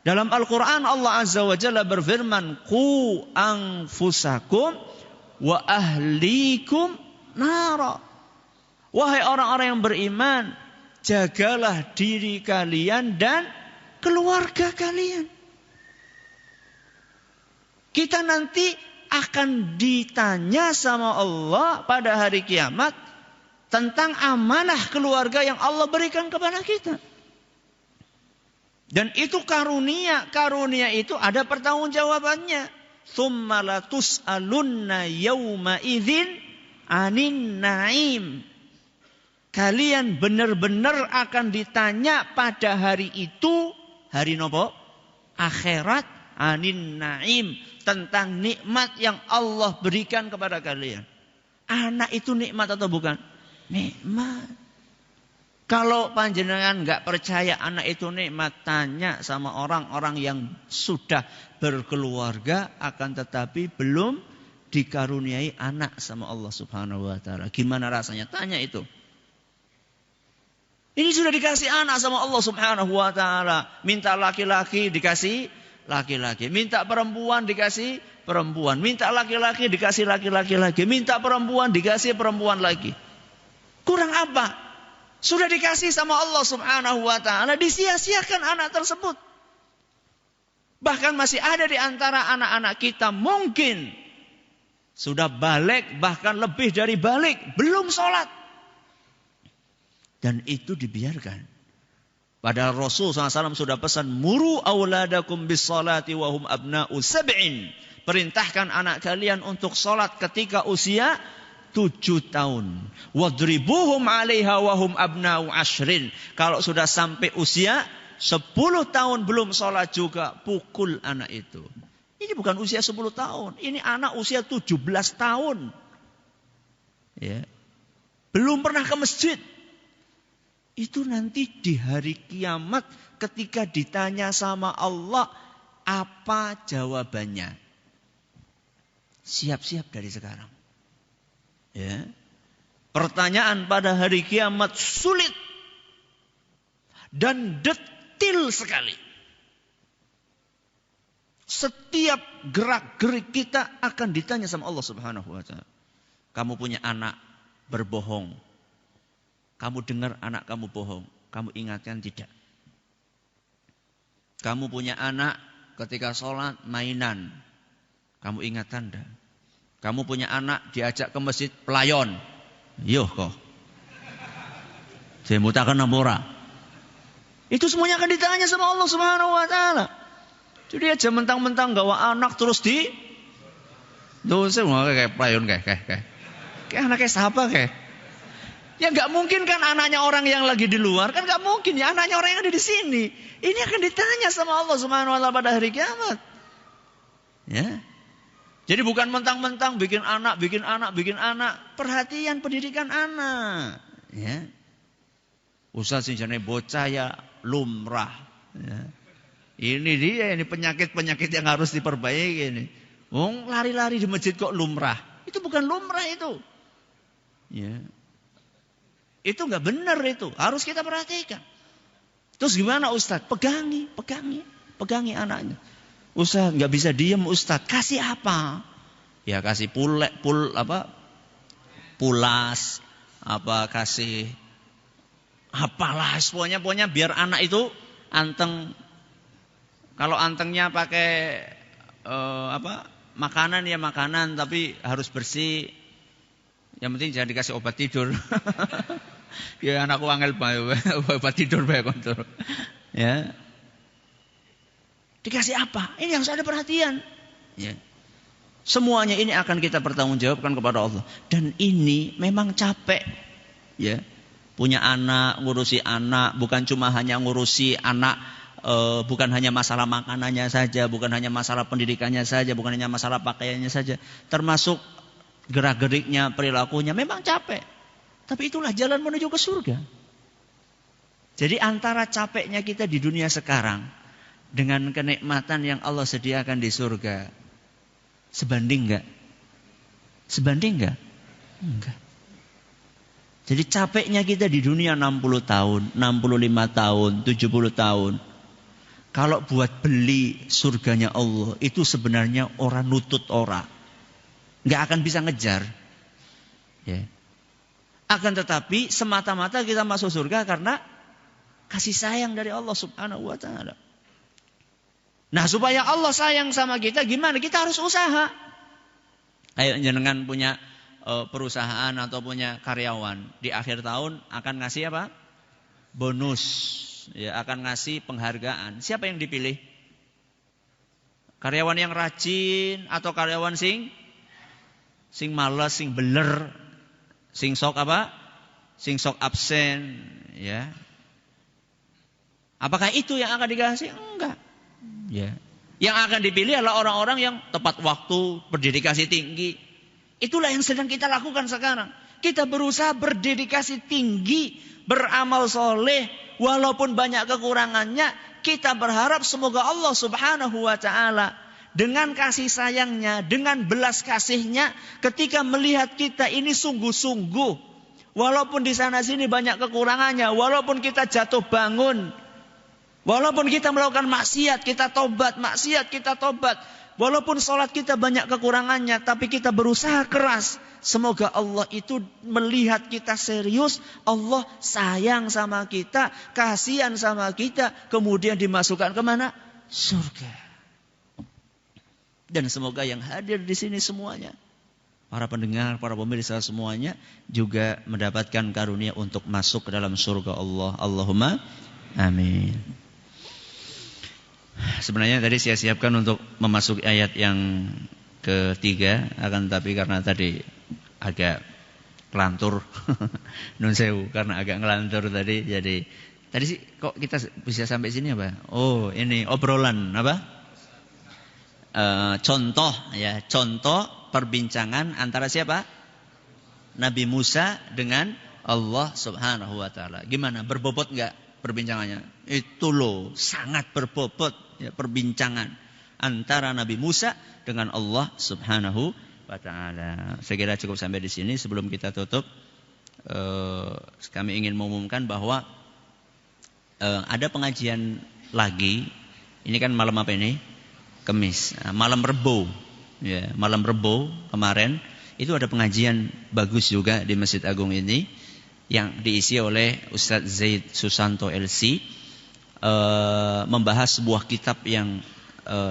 Dalam Al-Quran Allah Azza wa Jalla berfirman, Qu anfusakum wa ahlikum nara. Wahai orang-orang yang beriman, jagalah diri kalian dan keluarga kalian. Kita nanti akan ditanya sama Allah pada hari kiamat tentang amanah keluarga yang Allah berikan kepada kita. Dan itu karunia. Karunia itu ada pertanggungjawabannya. Tsumma latus'alunna yauma idzin 'anin na'im. Kalian benar-benar akan ditanya pada hari itu, hari nopo? Akhirat, 'anin na'im, tentang nikmat yang Allah berikan kepada kalian. Anak itu nikmat atau bukan? Nikmat. Kalau panjenengan enggak percaya anak itu nikmat, tanya sama orang-orang yang sudah berkeluarga akan tetapi belum dikaruniai anak sama Allah Subhanahu wa taala. Gimana rasanya? Tanya itu. Ini sudah dikasih anak sama Allah Subhanahu wa taala. Minta laki-laki dikasih laki-laki. Minta perempuan dikasih perempuan. Minta laki-laki dikasih laki-laki lagi. Minta perempuan dikasih perempuan lagi. Kurang apa? Sudah dikasih sama Allah Subhanahu wa taala, disia-siakan anak tersebut. Bahkan masih ada di antara anak-anak kita mungkin sudah balik, bahkan lebih dari balik, belum sholat. Dan itu dibiarkan. Padahal Rasul SAW sudah pesan, muru auladakum bis salati wa hum abna'u sab'in. Perintahkan anak kalian untuk sholat ketika usia 7 tahun. Wadribuhum 'alaiha wa hum abna'u 10. Kalau sudah sampai usia 10 tahun belum sholat juga, pukul anak itu. Ini bukan usia 10 tahun. Ini anak usia 17 tahun. Ya. Belum pernah ke masjid. Itu nanti di hari kiamat ketika ditanya sama Allah, apa jawabannya? Siap-siap dari sekarang. Ya. Pertanyaan pada hari kiamat sulit dan detil sekali. Setiap gerak-gerik kita akan ditanya sama Allah Subhanahu wa taala. Kamu punya anak berbohong. Kamu dengar anak kamu bohong. Kamu ingatkan tidak? Kamu punya anak ketika sholat mainan. Kamu ingatkan tidak? Kamu punya anak diajak ke masjid pelayon. Yo kok. Saya mutakan namora. Itu semuanya akan ditanya sama Allah Subhanahu wa taala. Jadi aja mentang-mentang gawa anak terus di dosa kayak pelayon kayak anaknya siapa kayak. Ya enggak mungkin kan anaknya orang yang lagi di luar, kan enggak mungkin ya anaknya orang yang ada di sini. Ini akan ditanya sama Allah Subhanahu wa taala pada hari kiamat. Ya. Jadi bukan mentang-mentang bikin anak. Perhatian pendidikan anak. Ya. Ustaz sing jane bocah ya lumrah. Ya. Ini dia, ini penyakit-penyakit yang harus diperbaiki ini. Wong lari-lari di masjid kok lumrah. Itu bukan lumrah itu. Ya. Itu enggak benar itu. Harus kita perhatikan. Terus gimana Ustaz? Pegangi anaknya. Ustaz nggak bisa diem Ustaz, kasih apa? Ya kasih pulas, kasih apalah, pokoknya biar anak itu anteng. Kalau antengnya pakai makanan ya makanan, tapi harus bersih. Yang penting jangan dikasih obat tidur. Ya anakku angel bae obat tidur bae kontrol. Ya. Dikasih apa? Ini harus ada perhatian. Ya. Semuanya ini akan kita pertanggungjawabkan kepada Allah. Dan ini memang capek. Ya. Punya anak, ngurusi anak. Bukan cuma hanya ngurusi anak. Bukan hanya masalah makanannya saja. Bukan hanya masalah pendidikannya saja. Bukan hanya masalah pakaiannya saja. Termasuk gerak-geriknya, perilakunya. Memang capek. Tapi itulah jalan menuju ke surga. Jadi antara capeknya kita di dunia sekarang dengan kenikmatan yang Allah sediakan di surga, sebanding enggak? Sebanding enggak? Enggak. Jadi capeknya kita di dunia 60 tahun, 65 tahun, 70 tahun. Kalau buat beli surganya Allah, itu sebenarnya orang nutut orang. Enggak akan bisa ngejar. Ya. Akan tetapi semata-mata kita masuk surga karena kasih sayang dari Allah Subhanahu wa taala. Nah, supaya Allah sayang sama kita gimana? Kita harus usaha. Kayak jenengan punya perusahaan atau punya karyawan, di akhir tahun akan ngasih apa? Bonus. Ya, akan ngasih penghargaan. Siapa yang dipilih? Karyawan yang rajin atau karyawan sing malas, sing beler, sing sok apa? Sing sok absen, ya. Apakah itu yang akan dikasih? Enggak. Ya. Yang akan dipilih adalah orang-orang yang tepat waktu, berdedikasi tinggi. Itulah yang sedang kita lakukan sekarang. Kita berusaha berdedikasi tinggi, beramal soleh, walaupun banyak kekurangannya, kita berharap semoga Allah Subhanahu wa ta'ala dengan kasih sayangnya, dengan belas kasihnya, ketika melihat kita ini sungguh-sungguh, walaupun di sana sini banyak kekurangannya, walaupun kita jatuh bangun, walaupun kita melakukan maksiat, kita tobat, maksiat, kita tobat. Walaupun sholat kita banyak kekurangannya, tapi kita berusaha keras. Semoga Allah itu melihat kita serius, Allah sayang sama kita, kasihan sama kita, kemudian dimasukkan kemana? Surga. Dan semoga yang hadir di sini semuanya, para pendengar, para pemirsa semuanya, juga mendapatkan karunia untuk masuk ke dalam surga Allah. Allahumma amin. Sebenarnya tadi saya siapkan untuk memasuki ayat yang ketiga, akan tapi karena tadi agak kelantur, nun sewu, karena agak ngelantur tadi, jadi tadi sih kok kita bisa sampai sini apa? Oh, ini obrolan apa? Contoh ya, contoh perbincangan antara siapa? Nabi Musa dengan Allah Subhanahu wa ta'ala. Gimana? Berbobot enggak perbincangannya? Itu loh, sangat berbobot ya, perbincangan antara Nabi Musa dengan Allah Subhanahu wa ta'ala. Saya kira cukup sampai di sini. Sebelum kita tutup, kami ingin mengumumkan bahwa ada pengajian lagi. Ini kan malam apa ini? Kamis. Malam Rebo. Ya, malam Rebo kemarin itu ada pengajian bagus juga di Masjid Agung ini, yang diisi oleh Ustadz Zaid Susanto LC, membahas sebuah kitab yang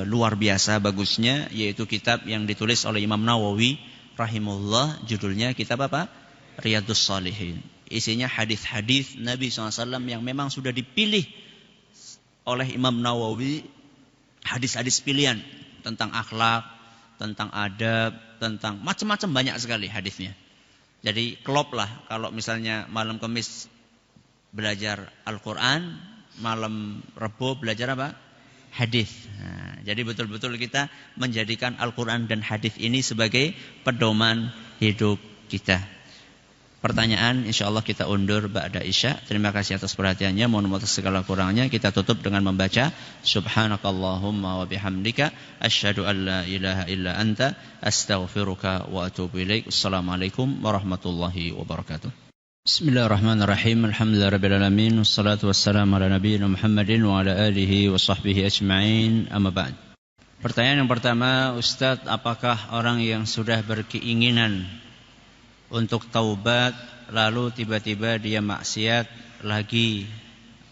luar biasa bagusnya, yaitu kitab yang ditulis oleh Imam Nawawi rahimahullah. Judulnya kitab apa? Riyadhus Shalihin. Isinya hadis-hadis Nabi SAW yang memang sudah dipilih oleh Imam Nawawi, hadis-hadis pilihan tentang akhlak, tentang adab, tentang macam-macam, banyak sekali hadisnya. Jadi klop lah kalau misalnya malam Kamis belajar Al-Quran, malam Rebo belajar apa? Hadis. Nah, jadi betul-betul kita menjadikan Al-Quran dan hadis ini sebagai pedoman hidup kita. Pertanyaan insyaallah kita undur ba'da isya. Terima kasih atas perhatiannya. Mohon maaf atas segala kurangnya. Kita tutup dengan membaca Subhanakallahumma wa bihamdika asyhadu an la ilaha illa anta astaghfiruka wa atubu ilaik. Assalamualaikum warahmatullahi wabarakatuh. Bismillahirrahmanirrahim. Alhamdulillahirabbil alamin. Wassalatu wassalamu ala nabiyyina Muhammadin wa ala alihi wa sahbihi ajma'in. Amma ba'd. Pertanyaan yang pertama, Ustaz, apakah orang yang sudah berkeinginan untuk taubat, lalu tiba-tiba dia maksiat lagi,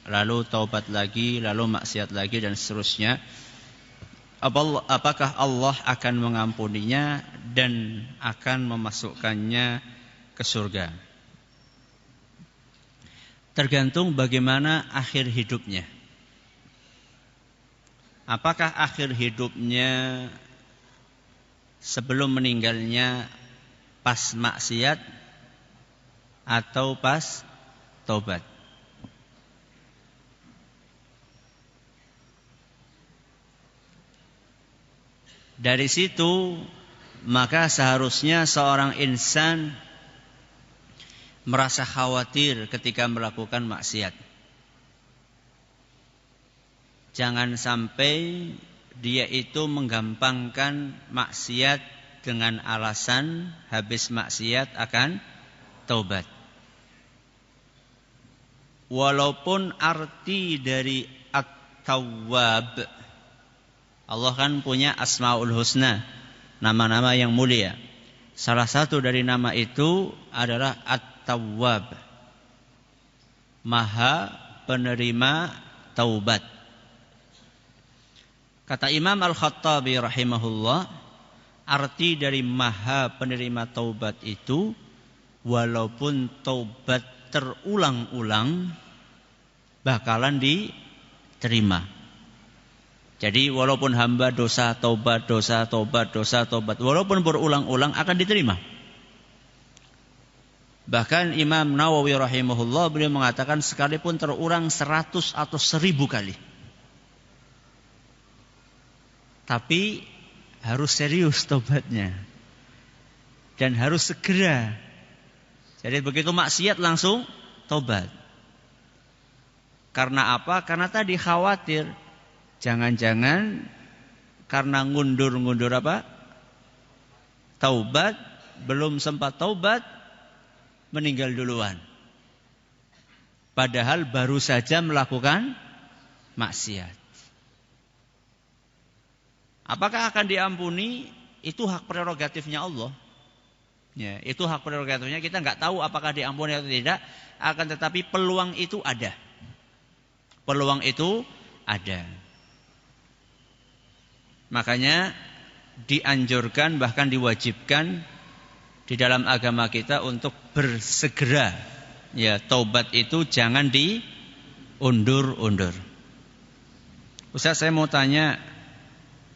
lalu taubat lagi, lalu maksiat lagi, dan seterusnya, apakah Allah akan mengampuninya dan akan memasukkannya ke surga? Tergantung bagaimana akhir hidupnya. Apakah akhir hidupnya sebelum meninggalnya pas maksiat atau pas taubat? Dari situ maka seharusnya seorang insan merasa khawatir ketika melakukan maksiat. Jangan sampai dia itu menggampangkan maksiat dengan alasan habis maksiat akan taubat. Walaupun arti dari At-Tawwab, Allah kan punya Asmaul Husna, nama-nama yang mulia. Salah satu dari nama itu adalah At-Tawwab, Maha penerima taubat. Kata Imam Al-Khattabi rahimahullah, arti dari maha penerima taubat itu, walaupun taubat terulang-ulang, bakalan diterima. Jadi walaupun hamba dosa taubat, walaupun berulang-ulang akan diterima. Bahkan Imam Nawawi rahimahullah beliau mengatakan sekalipun terulang 100 atau 1000 kali. Tapi harus serius taubatnya. Dan harus segera. Jadi begitu maksiat langsung taubat. Karena apa? Karena tadi khawatir. Jangan-jangan karena ngundur apa? Taubat. Belum sempat taubat. Meninggal duluan. Padahal baru saja melakukan maksiat. Apakah akan diampuni? Itu hak prerogatifnya Allah. Ya, itu hak prerogatifnya. Kita nggak tahu apakah diampuni atau tidak. Akan tetapi peluang itu ada. Peluang itu ada. Makanya dianjurkan bahkan diwajibkan di dalam agama kita untuk bersegera. Ya, taubat itu jangan diundur-undur. Ustaz, saya mau tanya.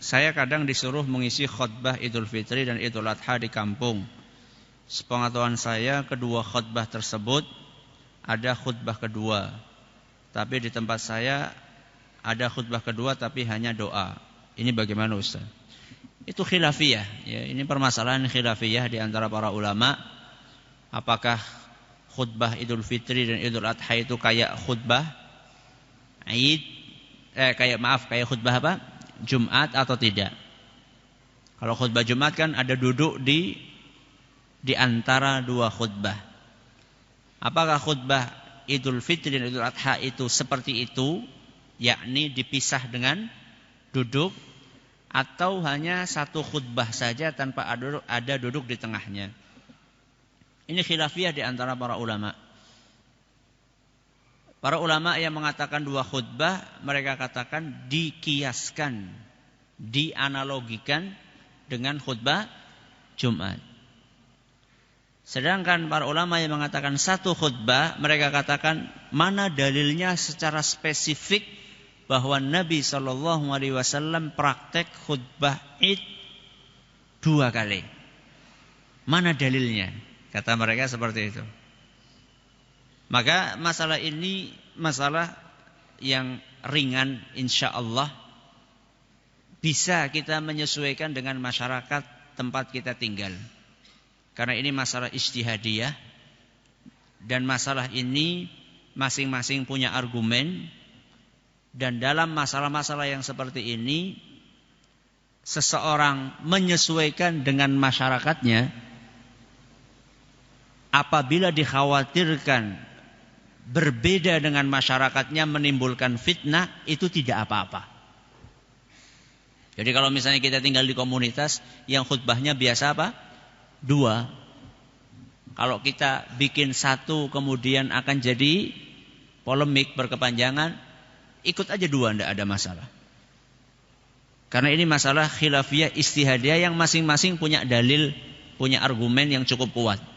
Saya kadang disuruh mengisi khutbah Idul Fitri dan Idul Adha di kampung. Sepengetahuan saya kedua khutbah tersebut ada khutbah kedua. Tapi di tempat saya ada khutbah kedua tapi hanya doa. Ini bagaimana Ustaz? Itu khilafiyah. Ya, ini permasalahan khilafiyah di antara para ulama. Apakah khutbah Idul Fitri dan Idul Adha itu kayak khutbah Id? Kayak khutbah apa? Jumat atau tidak. Kalau khutbah Jumat kan ada duduk di antara dua khutbah. Apakah khutbah Idul Fitri dan Idul Adha itu seperti itu, yakni dipisah dengan duduk, atau hanya satu khutbah saja tanpa ada duduk di tengahnya? Ini khilafiyah di antara para ulama. Para ulama yang mengatakan dua khutbah, mereka katakan dikiaskan, dianalogikan dengan khutbah Jumat. Sedangkan para ulama yang mengatakan satu khutbah, mereka katakan mana dalilnya secara spesifik bahwa Nabi SAW praktek khutbah Id 2 kali. Mana dalilnya? Kata mereka seperti itu. Maka masalah ini masalah yang ringan, insya Allah bisa kita menyesuaikan dengan masyarakat tempat kita tinggal. Karena ini masalah ijtihadiyah dan masalah ini masing-masing punya argumen. Dan dalam masalah-masalah yang seperti ini seseorang menyesuaikan dengan masyarakatnya apabila dikhawatirkan berbeda dengan masyarakatnya menimbulkan fitnah, itu tidak apa-apa. Jadi kalau misalnya kita tinggal di komunitas yang khutbahnya biasa apa? 2. Kalau kita bikin 1 kemudian akan jadi polemik berkepanjangan, ikut aja 2, tidak ada masalah. Karena ini masalah khilafiyah ijtihadiyah yang masing-masing punya dalil, punya argumen yang cukup kuat.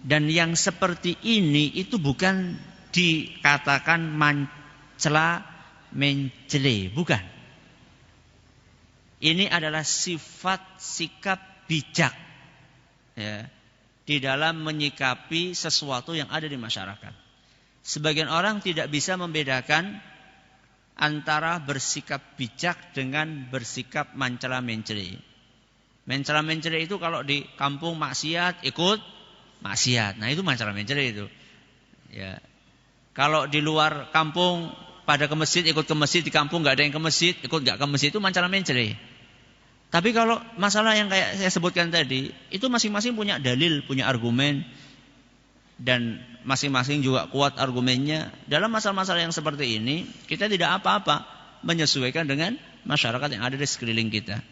Dan yang seperti ini itu bukan dikatakan mencela mencele, bukan. Ini adalah sifat sikap bijak ya, di dalam menyikapi sesuatu yang ada di masyarakat. Sebagian orang tidak bisa membedakan antara bersikap bijak dengan bersikap mencela mencele. Mencela mencele itu kalau di kampung maksiat ikut maksiat. Nah itu mencela mencela itu. Ya. Kalau di luar kampung pada ke masjid ikut ke masjid, di kampung nggak ada yang ke masjid ikut nggak ke masjid, itu mencela mencela. Tapi kalau masalah yang kayak saya sebutkan tadi, itu masing-masing punya dalil, punya argumen, dan masing-masing juga kuat argumennya. Dalam masalah-masalah yang seperti ini, kita tidak apa-apa menyesuaikan dengan masyarakat yang ada di sekeliling kita.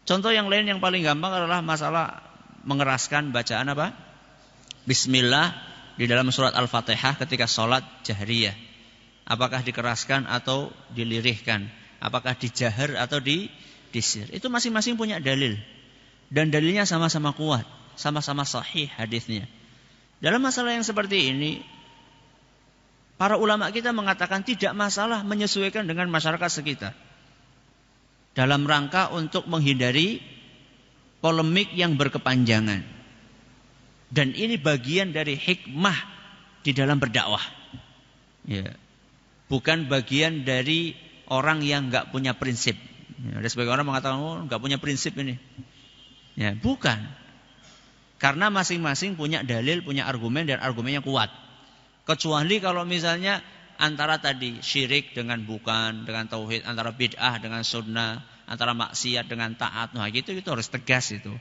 Contoh yang lain yang paling gampang adalah masalah mengeraskan bacaan apa? Bismillah di dalam surat Al-Fatihah ketika sholat jahriyah. Apakah dikeraskan atau dilirihkan? Apakah di jahar atau di sir. Itu masing-masing punya dalil. Dan dalilnya sama-sama kuat. Sama-sama sahih hadisnya. Dalam masalah yang seperti ini, para ulama kita mengatakan tidak masalah menyesuaikan dengan masyarakat sekitar. Dalam rangka untuk menghindari polemik yang berkepanjangan. Dan ini bagian dari hikmah di dalam berdakwah. Ya. Bukan bagian dari orang yang enggak punya prinsip. Ya, ada sebagian orang mengatakan, oh enggak punya prinsip ini. Ya, bukan. Karena masing-masing punya dalil, punya argumen, dan argumennya kuat. Kecuali kalau misalnya antara tadi syirik dengan bukan, dengan tauhid, antara bid'ah dengan sunnah, antara maksiat dengan taat. Nah gitu itu harus tegas itu.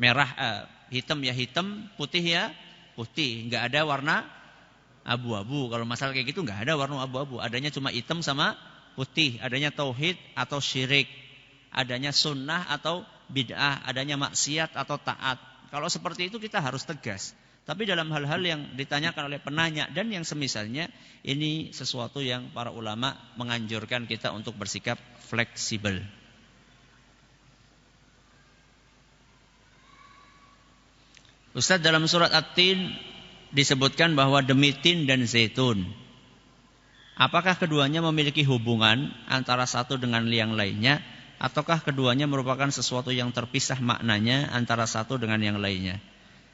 Merah, hitam ya hitam, putih ya putih. Enggak ada warna abu-abu. Kalau masalah kayak gitu enggak ada warna abu-abu. Adanya cuma hitam sama putih. Adanya tauhid atau syirik. Adanya sunnah atau bid'ah. Adanya maksiat atau taat. Kalau seperti itu kita harus tegas. Tapi dalam hal-hal yang ditanyakan oleh penanya dan yang semisalnya, ini sesuatu yang para ulama menganjurkan kita untuk bersikap fleksibel. Ustaz, dalam surat At-Tin disebutkan bahwa demi tin dan zaitun. Apakah keduanya memiliki hubungan antara satu dengan yang lainnya, ataukah keduanya merupakan sesuatu yang terpisah maknanya antara satu dengan yang lainnya?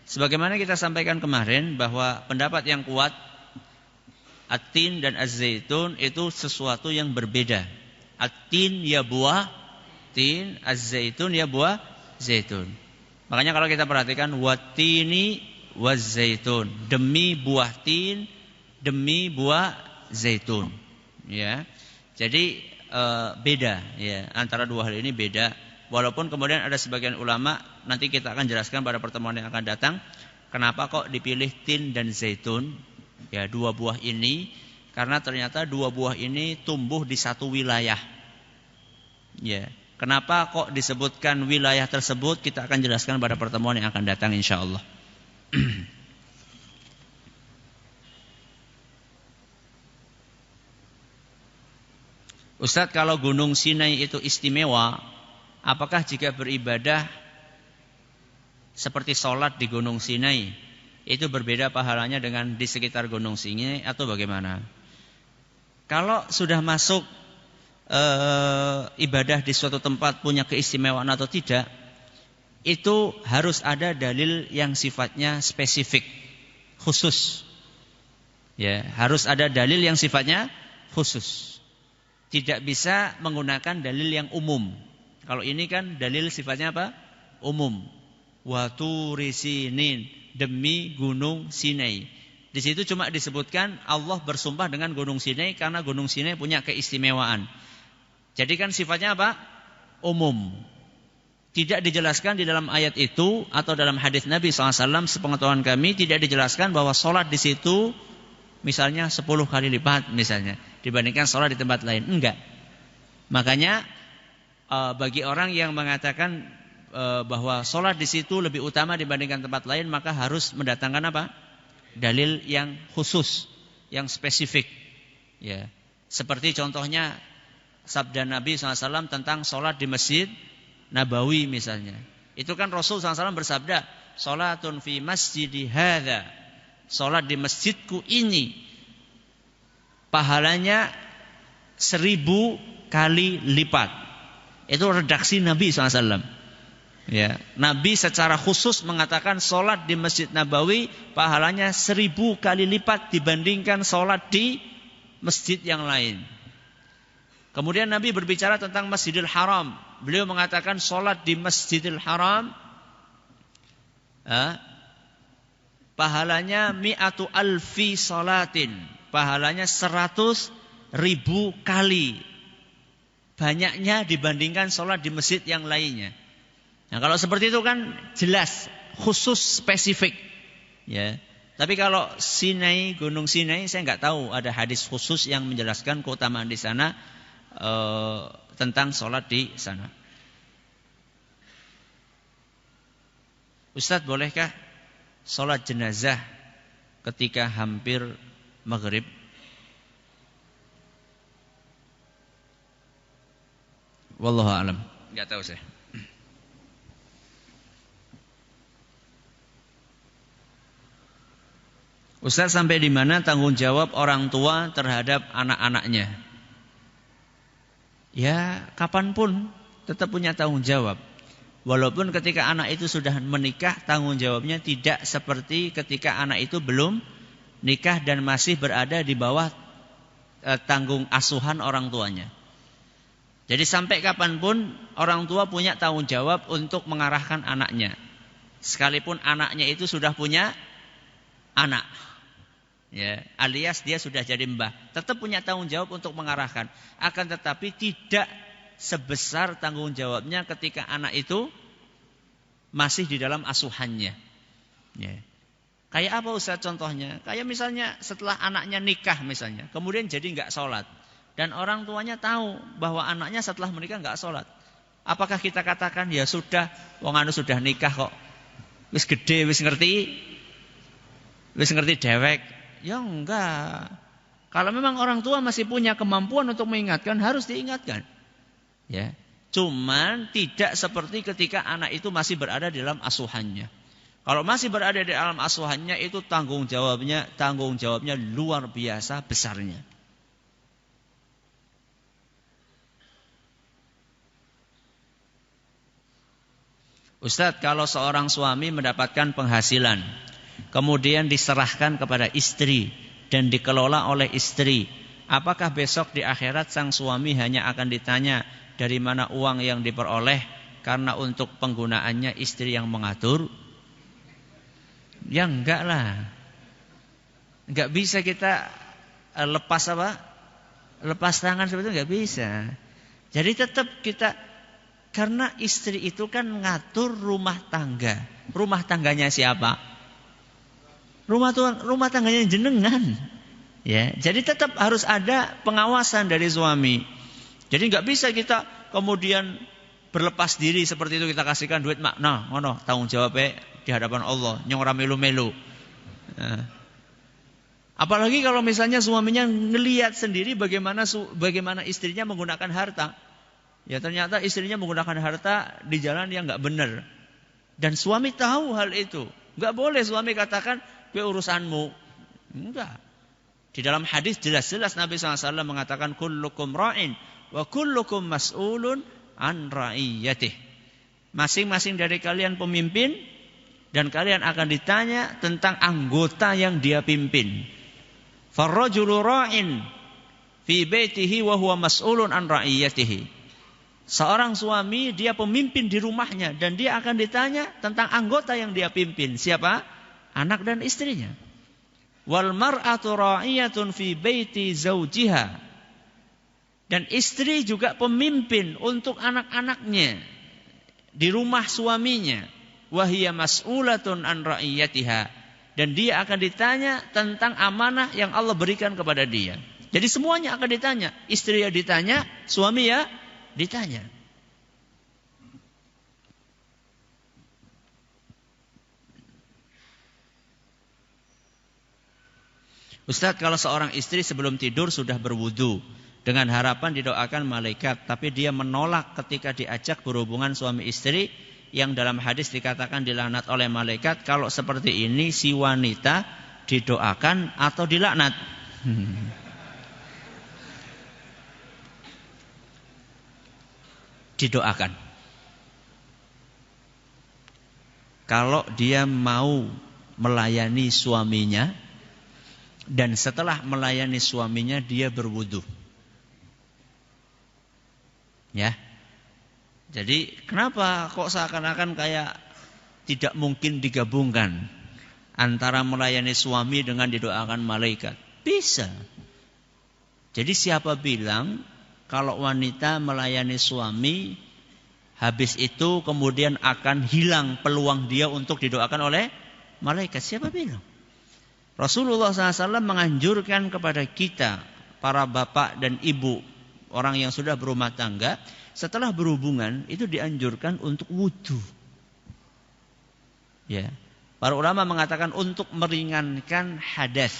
Sebagaimana kita sampaikan kemarin bahwa pendapat yang kuat At-Tin dan Az-Zaitun itu sesuatu yang berbeda. At-Tin ya buah tin, Az-Zaitun ya buah zaitun. Makanya kalau kita perhatikan Wat-Tini waz-Zaitun, demi buah tin, demi buah zaitun. Ya. Jadi beda ya, antara dua hal ini beda. Walaupun kemudian ada sebagian ulama, nanti kita akan jelaskan pada pertemuan yang akan datang, kenapa kok dipilih tin dan zaitun, ya dua buah ini, karena ternyata dua buah ini tumbuh di satu wilayah. Ya, kenapa kok disebutkan wilayah tersebut, kita akan jelaskan pada pertemuan yang akan datang insyaallah. Ustadz, kalau Gunung Sinai itu istimewa, apakah jika beribadah seperti sholat di Gunung Sinai itu berbeda pahalanya dengan di sekitar Gunung Sinai atau bagaimana? Kalau sudah masuk ibadah di suatu tempat punya keistimewaan atau tidak, itu harus ada dalil yang sifatnya spesifik, khusus. Ya, harus ada dalil yang sifatnya khusus. Tidak bisa menggunakan dalil yang umum. Kalau ini kan dalil sifatnya apa? Umum. Wa turi sinin, demi gunung Sinai. Di situ cuma disebutkan Allah bersumpah dengan gunung Sinai karena gunung Sinai punya keistimewaan. Jadi kan sifatnya apa? Umum. Tidak dijelaskan di dalam ayat itu atau dalam hadis Nabi SAW, sepengetahuan kami tidak dijelaskan bahwa sholat di situ misalnya 10 kali lipat misalnya dibandingkan sholat di tempat lain. Enggak. Makanya bagi orang yang mengatakan bahwa sholat di situ lebih utama dibandingkan tempat lain, maka harus mendatangkan apa? Dalil yang khusus, yang spesifik. Ya. Seperti contohnya sabda Nabi SAW tentang sholat di Masjid Nabawi misalnya. Itu kan Rasul SAW bersabda, sholatun fi masjidi hadza, sholat di masjidku ini pahalanya 1000 kali lipat. Itu redaksi Nabi SAW. Ya, Nabi secara khusus mengatakan sholat di Masjid Nabawi pahalanya 1000 kali lipat dibandingkan sholat di masjid yang lain. Kemudian Nabi berbicara tentang Masjidil Haram. Beliau mengatakan sholat di Masjidil Haram pahalanya 100 alfi sholatin, pahalanya 100.000 kali banyaknya dibandingkan sholat di masjid yang lainnya. Nah kalau seperti itu kan jelas, khusus, spesifik. Ya. Tapi kalau Sinai, Gunung Sinai, saya nggak tahu ada hadis khusus yang menjelaskan keutamaan di sana tentang sholat di sana. Ustadz, bolehkah sholat jenazah ketika hampir maghrib? Wallahu a'lam. Enggak tahu saya. Ustaz, sampai di mana tanggung jawab orang tua terhadap anak-anaknya? Ya, kapanpun tetap punya tanggung jawab. Walaupun ketika anak itu sudah menikah, tanggung jawabnya tidak seperti ketika anak itu belum nikah dan masih berada di bawah tanggung asuhan orang tuanya. Jadi sampai kapanpun orang tua punya tanggung jawab untuk mengarahkan anaknya. Sekalipun anaknya itu sudah punya anak. Ya, alias dia sudah jadi mbah, tetap punya tanggung jawab untuk mengarahkan. Akan tetapi tidak sebesar tanggung jawabnya ketika anak itu masih di dalam asuhannya. Ya. Kayak apa Ustaz contohnya? Kayak misalnya setelah anaknya nikah misalnya, kemudian jadi nggak sholat, dan orang tuanya tahu bahwa anaknya setelah menikah nggak sholat. Apakah kita katakan ya sudah, wong anu sudah nikah kok, wis gede, wis ngerti dewek? Ya enggak. Kalau memang orang tua masih punya kemampuan untuk mengingatkan, harus diingatkan. Ya. Cuman tidak seperti ketika anak itu masih berada di dalam asuhannya. Kalau masih berada di dalam asuhannya, itu tanggung jawabnya luar biasa besarnya. Ustadz, kalau seorang suami mendapatkan penghasilan, kemudian diserahkan kepada istri dan dikelola oleh istri, apakah besok di akhirat sang suami hanya akan ditanya dari mana uang yang diperoleh karena untuk penggunaannya istri yang mengatur? Ya enggak lah. Enggak bisa kita lepas tangan seperti itu, enggak bisa. Jadi tetap kita, karena istri itu kan ngatur rumah tangga. Rumah tangganya siapa? Rumah tangganya jenengan. Ya, jadi tetap harus ada pengawasan dari suami. Jadi nggak bisa kita kemudian berlepas diri seperti itu, kita kasihkan duit makna, ngono tanggung jawabnya di hadapan Allah, nyong ora melu-melu. Nah. Apalagi kalau misalnya suaminya ngelihat sendiri bagaimana istrinya menggunakan harta. Ya ternyata istrinya menggunakan harta di jalan yang nggak benar. Dan suami tahu hal itu. Nggak boleh suami katakan, urusanmu. Enggak. Di dalam hadis jelas-jelas Nabi SAW mengatakan, kullukum ra'in wa kullukum mas'ulun an ra'iyatih. Masing-masing dari kalian pemimpin, dan kalian akan ditanya tentang anggota yang dia pimpin. Farrajulu ra'in fi baitihi wa huwa mas'ulun an ra'iyatihi. Seorang suami, dia pemimpin di rumahnya, dan dia akan ditanya tentang anggota yang dia pimpin. Siapa? Anak dan istrinya. Wal mar'atu ra'iyatun fi baiti zawjiha. Dan istri juga pemimpin untuk anak-anaknya di rumah suaminya. Wa hiya mas'ulatun an ra'iyatiha. Dan dia akan ditanya tentang amanah yang Allah berikan kepada dia. Jadi semuanya akan ditanya. Istri ya ditanya, suami ya ditanya. Ustadz, kalau seorang istri sebelum tidur sudah berwudu dengan harapan didoakan malaikat, tapi dia menolak ketika diajak berhubungan suami istri yang dalam hadis dikatakan dilaknat oleh malaikat, kalau seperti ini si wanita didoakan atau dilaknat? Didoakan. Kalau dia mau melayani suaminya, dan setelah melayani suaminya dia berwudu. Ya. Jadi kenapa kok seakan-akan kayak tidak mungkin digabungkan antara melayani suami dengan didoakan malaikat? Bisa. Jadi siapa bilang kalau wanita melayani suami, habis itu kemudian akan hilang peluang dia untuk didoakan oleh malaikat? Siapa bilang? Rasulullah SAW menganjurkan kepada kita, para bapak dan ibu, orang yang sudah berumah tangga, setelah berhubungan itu dianjurkan untuk wudu. Ya. Para ulama mengatakan untuk meringankan hadas.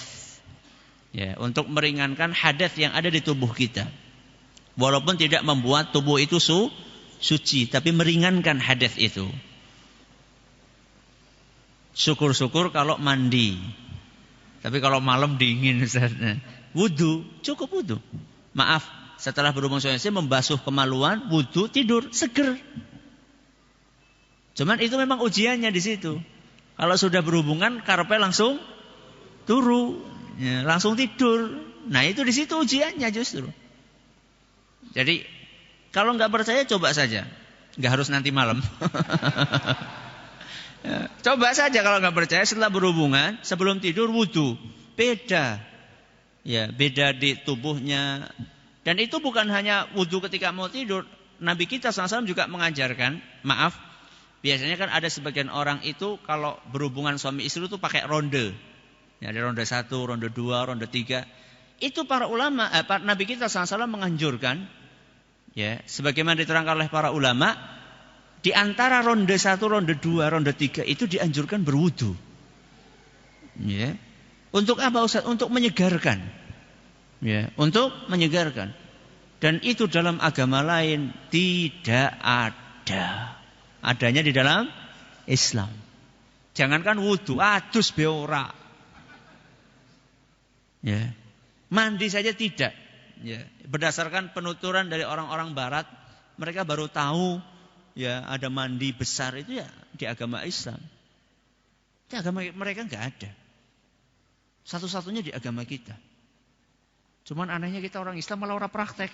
Ya, untuk meringankan hadas yang ada di tubuh kita. Walaupun tidak membuat tubuh itu suci, tapi meringankan hadas itu. Syukur-syukur kalau mandi. Tapi kalau malam dingin, Ustaz. Wudu, cukup wudu. Maaf, setelah berhubungan suami istri membasuh kemaluan, wudu, tidur, seger. Cuman itu memang ujiannya di situ. Kalau sudah berhubungan, karpet langsung turu, ya, langsung tidur. Nah itu di situ ujiannya justru. Jadi kalau nggak percaya coba saja, nggak harus nanti malam. Coba saja kalau nggak percaya setelah berhubungan, sebelum tidur wudu, beda, ya beda di tubuhnya. Dan itu bukan hanya wudu ketika mau tidur. Nabi kita SAW juga mengajarkan, maaf, biasanya kan ada sebagian orang itu kalau berhubungan suami istri itu pakai ronde. Ya, ada ronde 1, ronde 2, ronde 3. Itu para ulama, Nabi kita SAW menganjurkan, ya, sebagaimana diterangkan oleh para ulama, di antara ronde 1, ronde 2, ronde 3 itu dianjurkan berwudu. Ya. Untuk apa Ustaz? Untuk menyegarkan. Ya, untuk menyegarkan. Dan itu dalam agama lain tidak ada. Adanya di dalam Islam. Jangankan wudu, adus beora. Ya. Mandi saja tidak. Ya. Berdasarkan penuturan dari orang-orang barat, mereka baru tahu ya ada mandi besar itu ya di agama Islam. Di agama mereka enggak ada. Satu-satunya di agama kita. Cuman anehnya kita orang Islam malah orang praktek.